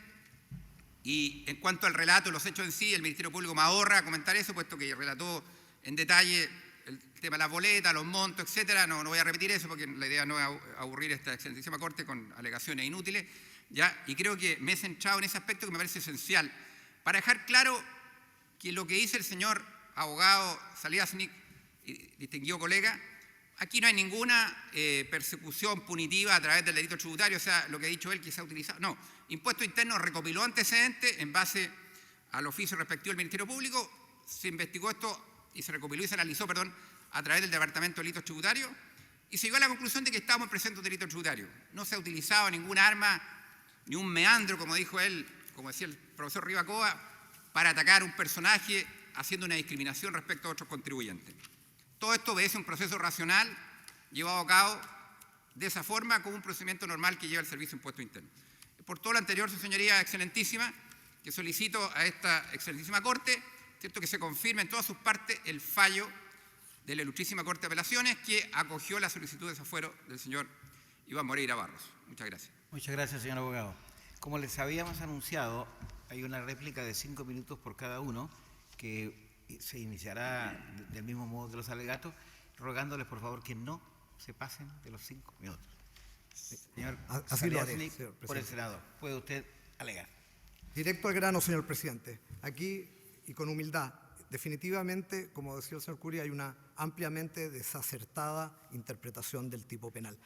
Y en cuanto al relato de los hechos en sí, el Ministerio Público me ahorra comentar eso, puesto que relató en detalle el tema de las boletas, los montos, etcétera. No voy a repetir eso porque la idea no es aburrir esta excelentísima Corte con alegaciones inútiles. ¿Ya? Y creo que me he centrado en ese aspecto que me parece esencial para dejar claro que lo que dice el señor abogado Saliasnik, distinguido colega, aquí no hay ninguna persecución punitiva a través del delito tributario, o sea, lo que ha dicho él que se ha utilizado. No, Impuesto Interno recopiló antecedentes en base al oficio respectivo del Ministerio Público, se investigó esto y se recopiló y se analizó, a través del Departamento de Delitos Tributarios y se llegó a la conclusión de que estábamos presentes un delito tributario. No se ha utilizado ninguna arma, ni un meandro, como dijo él, como decía el profesor Rivacoa, para atacar a un personaje haciendo una discriminación respecto a otros contribuyentes. Todo esto obedece a un proceso racional llevado a cabo de esa forma como un procedimiento normal que lleva el Servicio de Impuesto Interno. Por todo lo anterior, su señoría excelentísima, que solicito a esta excelentísima Corte, ¿cierto?, que se confirme en todas sus partes el fallo de la Ilustrísima Corte de Apelaciones que acogió la solicitud de desafuero del señor Iván Moreira Barros. Muchas gracias. Muchas gracias, señor abogado. Como les habíamos anunciado, hay una réplica de 5 minutos por cada uno que se iniciará del mismo modo de los alegatos, rogándoles por favor que no se pasen de los 5 minutos. Señor Así lo haré, Saliasnik, señor por el presidente. senador, puede usted alegar. Directo al grano, señor presidente. Aquí, y con humildad, definitivamente, como decía el señor Curia, hay una ampliamente desacertada interpretación del tipo penal.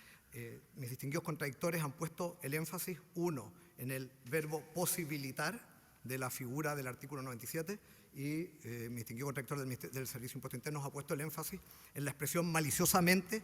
Mis distinguidos contradictores han puesto el énfasis, uno, en el verbo posibilitar de la figura del artículo 97 y mi distinguido contradictor del Servicio de Impuesto Interno ha puesto el énfasis en la expresión maliciosamente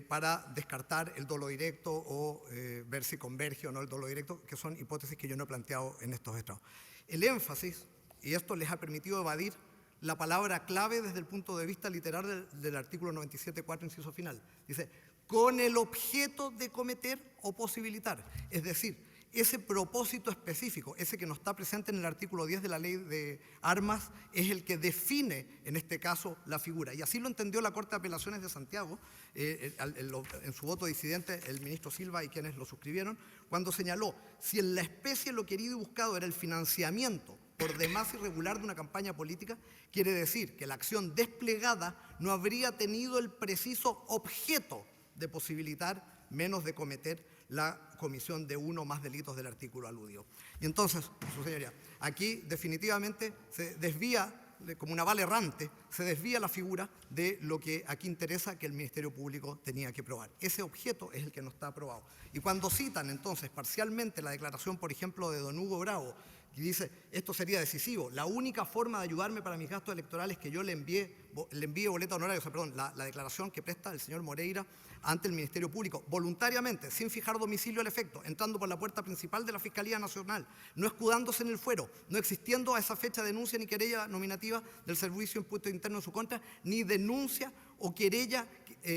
para descartar el dolo directo o ver si converge o no el dolo directo, que son hipótesis que yo no he planteado en estos estados. El énfasis, y esto les ha permitido evadir la palabra clave desde el punto de vista literal del artículo 97.4, inciso final. Dice, con el objeto de cometer o posibilitar. Es decir, ese propósito específico, ese que no está presente en el artículo 10 de la Ley de Armas, es el que define, en este caso, la figura. Y así lo entendió la Corte de Apelaciones de Santiago, en su voto disidente, el ministro Silva y quienes lo suscribieron, cuando señaló, si en la especie lo querido y buscado era el financiamiento por demás irregular de una campaña política, quiere decir que la acción desplegada no habría tenido el preciso objeto de posibilitar, menos de cometer la comisión de uno o más delitos del artículo aludido. Y entonces, su señoría, aquí definitivamente se desvía como una bala errante, se desvía la figura de lo que aquí interesa que el Ministerio Público tenía que probar. Ese objeto es el que no está aprobado. Y cuando citan entonces parcialmente la declaración, por ejemplo, de don Hugo Bravo, y dice, esto sería decisivo, la única forma de ayudarme para mis gastos electorales es que yo le envíe boleta honoraria, o sea, perdón, la declaración que presta el señor Moreira ante el Ministerio Público, voluntariamente, sin fijar domicilio al efecto, entrando por la puerta principal de la Fiscalía Nacional, no escudándose en el fuero, no existiendo a esa fecha denuncia ni querella nominativa del Servicio de Impuesto Interno en su contra, ni denuncia o querella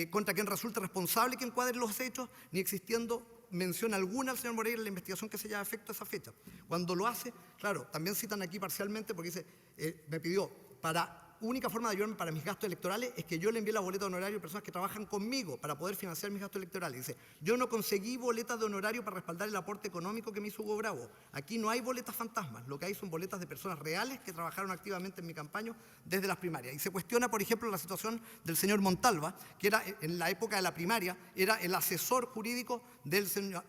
contra quien resulte responsable que encuadre los hechos, ni existiendo mención alguna al señor Moreira en la investigación que se lleva a efecto a esa fecha. Cuando lo hace, claro, también citan aquí parcialmente porque dice, me pidió, única forma de ayudarme para mis gastos electorales es que yo le envíe la boleta de honorario a personas que trabajan conmigo para poder financiar mis gastos electorales. Dice, yo no conseguí boletas de honorario para respaldar el aporte económico que me hizo Hugo Bravo. Aquí no hay boletas fantasmas, lo que hay son boletas de personas reales que trabajaron activamente en mi campaña desde las primarias. Y se cuestiona, por ejemplo, la situación del señor Montalva, que era en la época de la primaria, era el asesor jurídico del señor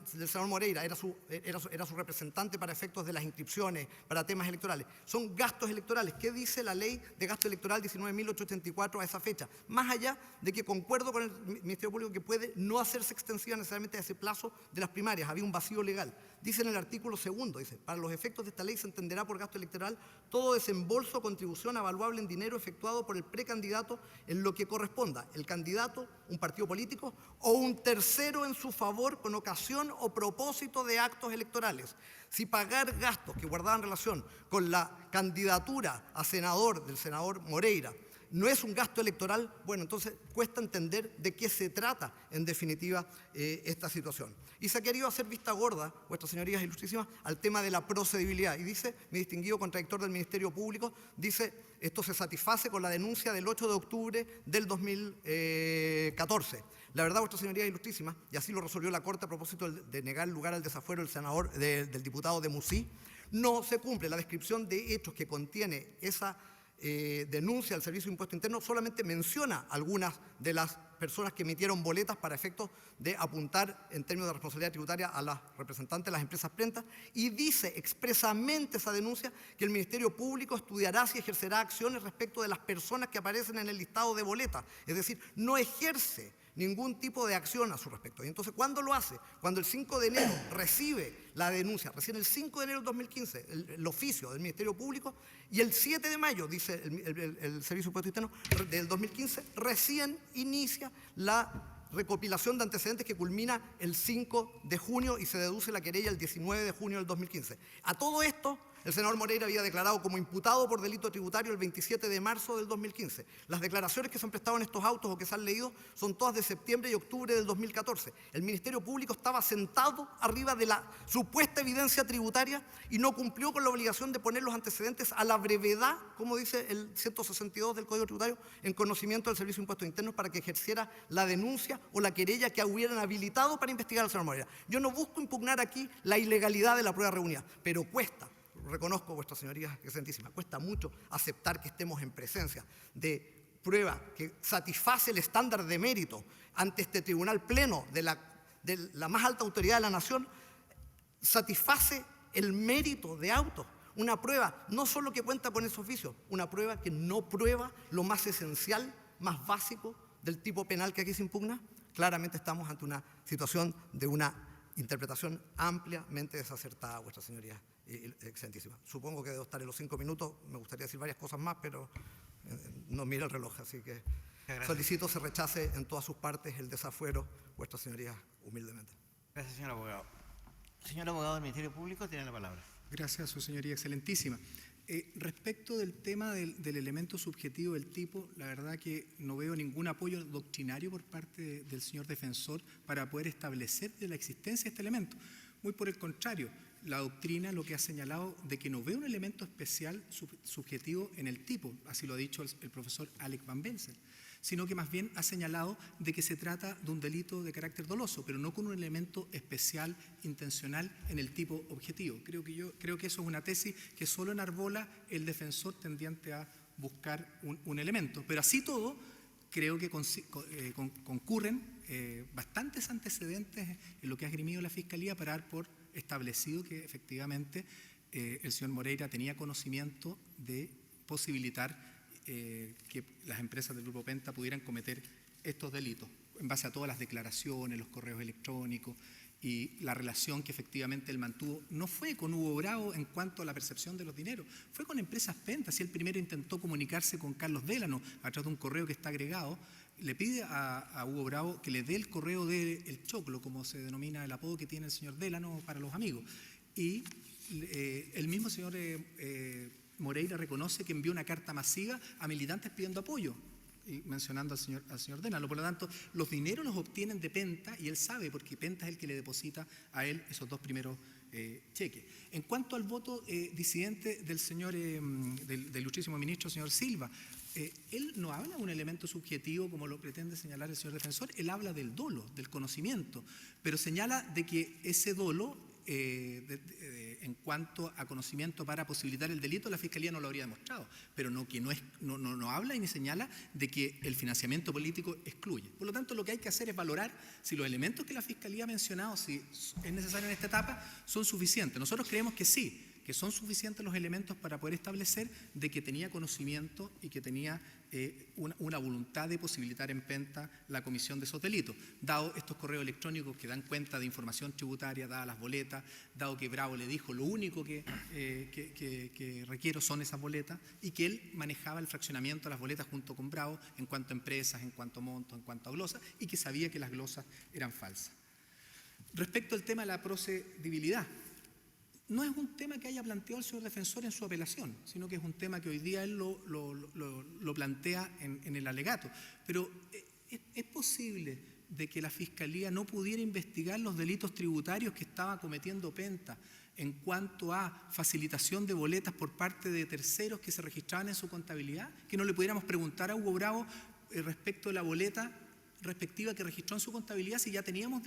Moreira, era su representante para efectos de las inscripciones, para temas electorales. Son gastos electorales. ¿Qué dice la ley de gasto electoral 19.884 a esa fecha? Más allá de que concuerdo con el Ministerio Público que puede no hacerse extensiva necesariamente a ese plazo de las primarias, había un vacío legal. Dice en el artículo 2, dice, para los efectos de esta ley se entenderá por gasto electoral todo desembolso o contribución avaluable en dinero efectuado por el precandidato en lo que corresponda, el candidato, un partido político o un tercero en su favor con ocasión o propósito de actos electorales. Si pagar gastos que guardaban relación con la candidatura a senador del senador Moreira no es un gasto electoral, bueno, entonces cuesta entender de qué se trata, en definitiva, esta situación. Y se ha querido hacer vista gorda, vuestras señorías ilustrísimas, al tema de la procedibilidad. Y dice, mi distinguido contradictor del Ministerio Público, dice, esto se satisface con la denuncia del 8 de octubre del 2014. La verdad, vuestras señorías ilustrísimas, y así lo resolvió la Corte a propósito de negar lugar al desafuero del senador, del diputado de Musí, no se cumple la descripción de hechos que contiene esa denuncia al Servicio de Impuesto Interno, solamente menciona algunas de las personas que emitieron boletas para efectos de apuntar en términos de responsabilidad tributaria a las representantes de las empresas prentas y dice expresamente esa denuncia que el Ministerio Público estudiará si ejercerá acciones respecto de las personas que aparecen en el listado de boletas, es decir, no ejerce ningún tipo de acción a su respecto. Y entonces, ¿cuándo lo hace? Cuando el 5 de enero recibe la denuncia, recién el 5 de enero del 2015, el oficio del Ministerio Público, y el 7 de mayo, dice el Servicio de Impuesto Interno, del 2015, recién inicia la recopilación de antecedentes que culmina el 5 de junio y se deduce la querella el 19 de junio del 2015. A todo esto, el senador Moreira había declarado como imputado por delito tributario el 27 de marzo del 2015. Las declaraciones que se han prestado en estos autos o que se han leído son todas de septiembre y octubre del 2014. El Ministerio Público estaba sentado arriba de la supuesta evidencia tributaria y no cumplió con la obligación de poner los antecedentes a la brevedad, como dice el 162 del Código Tributario, en conocimiento del Servicio de Impuestos Internos para que ejerciera la denuncia o la querella que hubieran habilitado para investigar al señor Moreira. Yo no busco impugnar aquí la ilegalidad de la prueba reunida, pero cuesta. Reconozco, vuestras señorías excelentísimas, cuesta mucho aceptar que estemos en presencia de prueba que satisface el estándar de mérito ante este tribunal pleno de la más alta autoridad de la nación, satisface el mérito de autos. Una prueba no solo que cuenta con ese oficio, una prueba que no prueba lo más esencial, más básico del tipo penal que aquí se impugna. Claramente estamos ante una situación de una interpretación ampliamente desacertada, vuestras señorías excelentísima. Supongo que debo estar en los 5 minutos, me gustaría decir varias cosas más, pero no mira el reloj, así que solicito se rechace en todas sus partes el desafuero, vuestras señorías, humildemente. Gracias, señor abogado. Señor abogado del Ministerio Público, tiene la palabra. Gracias, su señoría excelentísima. Respecto del tema del elemento subjetivo del tipo, la verdad que no veo ningún apoyo doctrinario por parte del señor defensor para poder establecer de la existencia de este elemento. Muy por el contrario, la doctrina lo que ha señalado de que no ve un elemento especial subjetivo en el tipo, así lo ha dicho el profesor Alex Van Belsen, sino que más bien ha señalado de que se trata de un delito de carácter doloso, pero no con un elemento especial intencional en el tipo objetivo. Creo que eso es una tesis que solo enarbola el defensor tendiente a buscar un elemento, pero así todo creo que concurren bastantes antecedentes en lo que ha esgrimido la Fiscalía para dar por establecido que efectivamente el señor Moreira tenía conocimiento de posibilitar que las empresas del Grupo Penta pudieran cometer estos delitos, en base a todas las declaraciones, los correos electrónicos y la relación que efectivamente él mantuvo. No fue con Hugo Bravo en cuanto a la percepción de los dineros, fue con Empresas Penta. Si él primero intentó comunicarse con Carlos Délano a través de un correo que está agregado, le pide a Hugo Bravo que le dé el correo del Choclo, como se denomina el apodo que tiene el señor Délano para los amigos. Y el mismo señor Moreira reconoce que envió una carta masiva a militantes pidiendo apoyo, y mencionando al señor Délano. Por lo tanto, los dineros los obtienen de Penta, y él sabe, porque Penta es el que le deposita a él esos dos primeros cheques. En cuanto al voto disidente del señor, del ilustrísimo ministro, señor Silva, él no habla de un elemento subjetivo como lo pretende señalar el señor defensor, él habla del dolo, del conocimiento, pero señala de que ese dolo, en cuanto a conocimiento para posibilitar el delito, la Fiscalía no lo habría demostrado, pero no habla y ni señala de que el financiamiento político excluye. Por lo tanto, lo que hay que hacer es valorar si los elementos que la Fiscalía ha mencionado, si es necesario en esta etapa, son suficientes. Nosotros creemos que sí, que son suficientes los elementos para poder establecer de que tenía conocimiento y que tenía una voluntad de posibilitar en Penta la comisión de esos delitos, dado estos correos electrónicos que dan cuenta de información tributaria, dadas las boletas, dado que Bravo le dijo lo único que requiero son esas boletas, y que él manejaba el fraccionamiento de las boletas junto con Bravo en cuanto a empresas, en cuanto a montos, en cuanto a glosas, y que sabía que las glosas eran falsas. Respecto al tema de la procedibilidad, no es un tema que haya planteado el señor defensor en su apelación, sino que es un tema que hoy día él lo plantea en el alegato. Pero es posible de que la Fiscalía no pudiera investigar los delitos tributarios que estaba cometiendo Penta en cuanto a facilitación de boletas por parte de terceros que se registraban en su contabilidad, que no le pudiéramos preguntar a Hugo Bravo respecto de la boleta respectiva que registró en su contabilidad, si ya teníamos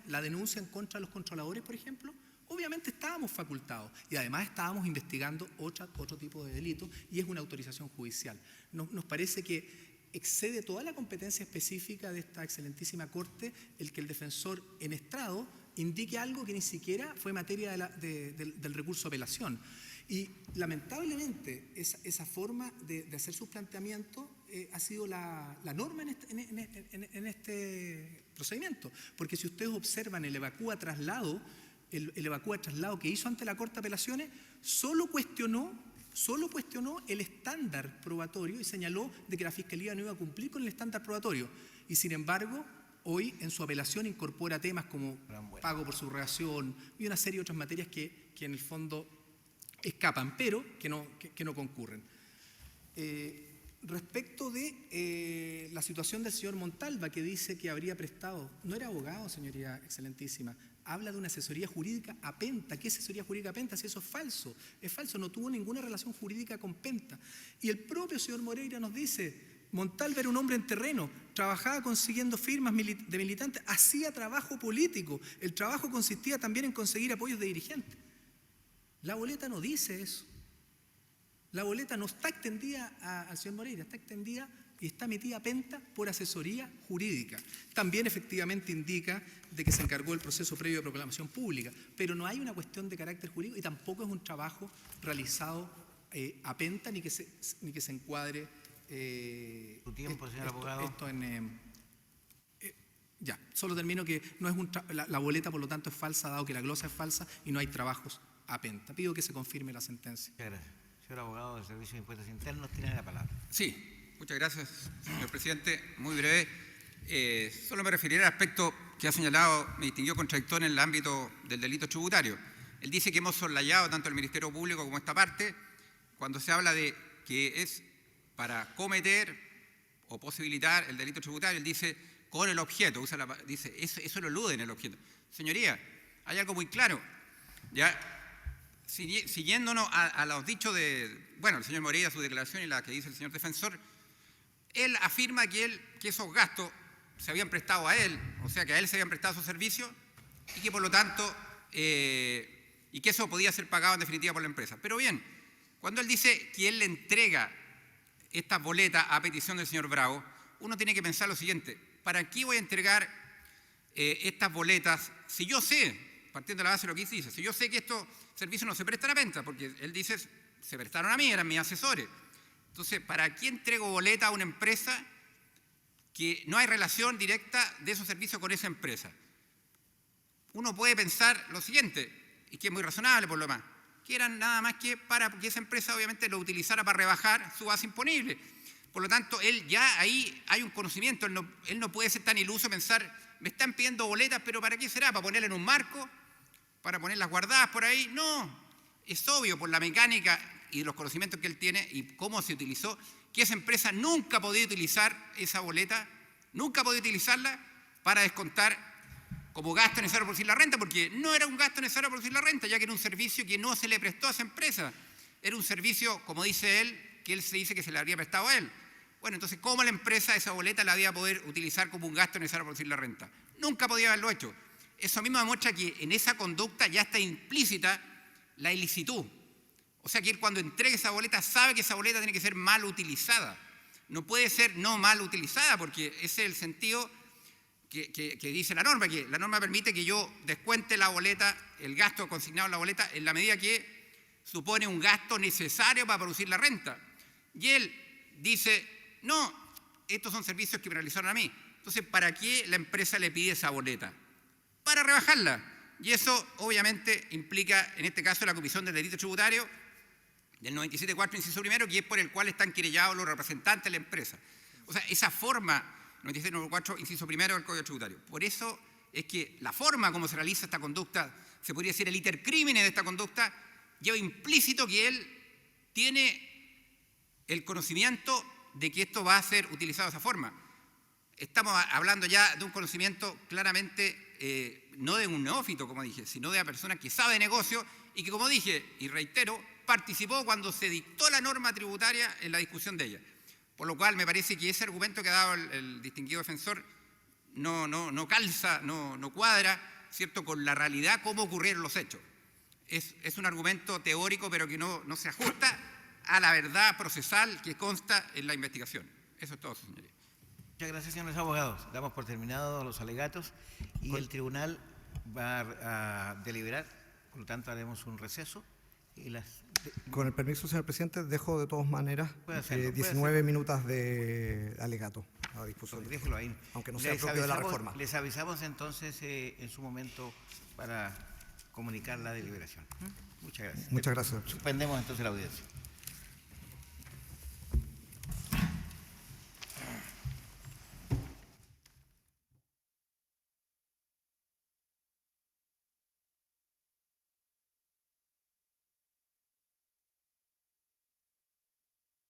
la denuncia en contra de los controladores, por ejemplo. Obviamente estábamos facultados y además estábamos investigando otro tipo de delitos, y es una autorización judicial. Nos parece que excede toda la competencia específica de esta excelentísima Corte el que el defensor en estrado indique algo que ni siquiera fue materia del recurso de apelación. Y lamentablemente esa forma de hacer sus planteamientos ha sido la norma en este procedimiento, porque si ustedes observan el evacúa traslado, el evacúa traslado que hizo ante la Corte de Apelaciones, solo cuestionó el estándar probatorio y señaló de que la Fiscalía no iba a cumplir con el estándar probatorio. Y sin embargo, hoy en su apelación incorpora temas como pago por subrogación y una serie de otras materias que en el fondo escapan, pero que no concurren. Respecto de la situación del señor Montalva, que dice que habría prestado, no era abogado, señoría excelentísima, habla de una asesoría jurídica a Penta. ¿Qué asesoría jurídica a Penta? Si eso es falso, no tuvo ninguna relación jurídica con Penta. Y el propio señor Moreira nos dice, Montalva era un hombre en terreno, trabajaba consiguiendo firmas de militantes, hacía trabajo político, el trabajo consistía también en conseguir apoyos de dirigentes. La boleta no dice eso. La boleta no está extendida al señor Moreira, está extendida y está emitida a Penta por asesoría jurídica. También efectivamente indica de que se encargó el proceso previo de proclamación pública, pero no hay una cuestión de carácter jurídico y tampoco es un trabajo realizado a Penta ni que se encuadre ¿Tu tiempo, señor abogado? esto ya, solo termino que no es la boleta, por lo tanto, es falsa, dado que la glosa es falsa y no hay trabajos a Penta. Pido que se confirme la sentencia. Muchas gracias. Señor abogado del Servicio de Impuestos Internos, tiene la palabra. Sí, muchas gracias, señor presidente. Muy breve. Solo me referiré al aspecto que ha señalado mi distinguido contradictor en el ámbito del delito tributario. Él dice que hemos soslayado tanto el Ministerio Público como esta parte cuando se habla de que es para cometer o posibilitar el delito tributario. Él dice con el objeto, dice eso lo elude en el objeto. Señoría, hay algo muy claro. Ya, siguiéndonos a los dichos el señor Moreira, su declaración y la que dice el señor defensor, él afirma que esos gastos se habían prestado a él, o sea que a él se habían prestado esos servicios y que por lo tanto, y que eso podía ser pagado en definitiva por la empresa. Pero bien, cuando él dice que él le entrega estas boletas a petición del señor Bravo, uno tiene que pensar lo siguiente: ¿para qué voy a entregar estas boletas si yo sé, partiendo de la base de lo que dice, si yo sé que esto servicios no se prestan a venta, porque él dice, se prestaron a mí, eran mis asesores. Entonces, ¿para qué entrego boleta a una empresa que no hay relación directa de esos servicios con esa empresa? Uno puede pensar lo siguiente, y que es muy razonable por lo demás, que eran nada más que para que esa empresa obviamente lo utilizara para rebajar su base imponible. Por lo tanto, él ya ahí hay un conocimiento, él no puede ser tan iluso pensar, me están pidiendo boletas, pero ¿para qué será? ¿Para ponerla en un marco? ¿Para ponerlas guardadas por ahí? No, es obvio por la mecánica y los conocimientos que él tiene y cómo se utilizó, que esa empresa nunca ha podido utilizar esa boleta, nunca ha podido utilizarla para descontar como gasto necesario por producir la renta, porque no era un gasto necesario por producir la renta, ya que era un servicio que no se le prestó a esa empresa. Era un servicio, como dice él, que él se dice que se le habría prestado a él. Bueno, entonces, ¿cómo la empresa esa boleta la había poder utilizar como un gasto necesario por producir la renta? Nunca podía haberlo hecho. Eso mismo demuestra que en esa conducta ya está implícita la ilicitud. O sea que él cuando entrega esa boleta sabe que esa boleta tiene que ser mal utilizada. No puede ser no mal utilizada, porque ese es el sentido que dice la norma, que la norma permite que yo descuente la boleta, el gasto consignado en la boleta, en la medida que supone un gasto necesario para producir la renta. Y él dice, no, estos son servicios que me realizaron a mí. Entonces, ¿para qué la empresa le pide esa boleta? Para rebajarla. Y eso obviamente implica, en este caso, la comisión del delito tributario del 97.4, inciso primero, que es por el cual están querellados los representantes de la empresa. O sea, esa forma, 97.4, inciso primero del Código Tributario. Por eso es que la forma como se realiza esta conducta, se podría decir el iter crimine de esta conducta, lleva implícito que él tiene el conocimiento de que esto va a ser utilizado de esa forma. Estamos hablando ya de un conocimiento claramente, no de un neófito, como dije, sino de una persona que sabe de negocio y que, como dije y reitero, participó cuando se dictó la norma tributaria en la discusión de ella. Por lo cual me parece que ese argumento que ha dado el distinguido defensor no calza, no cuadra, ¿cierto?, con la realidad, cómo ocurrieron los hechos. Es un argumento teórico, pero que no se ajusta a la verdad procesal que consta en la investigación. Eso es todo, señoría. Muchas gracias, señores abogados. Damos por terminados los alegatos y el tribunal va a deliberar, por lo tanto haremos un receso y Con el permiso, señor presidente, dejo de todas maneras Puede hacerlo, 19 minutos de alegato a disposición. Déjelo ahí. Aunque no sea propio de la reforma. Les avisamos entonces en su momento para comunicar la deliberación. Muchas gracias. Muchas gracias. Suspendemos entonces la audiencia.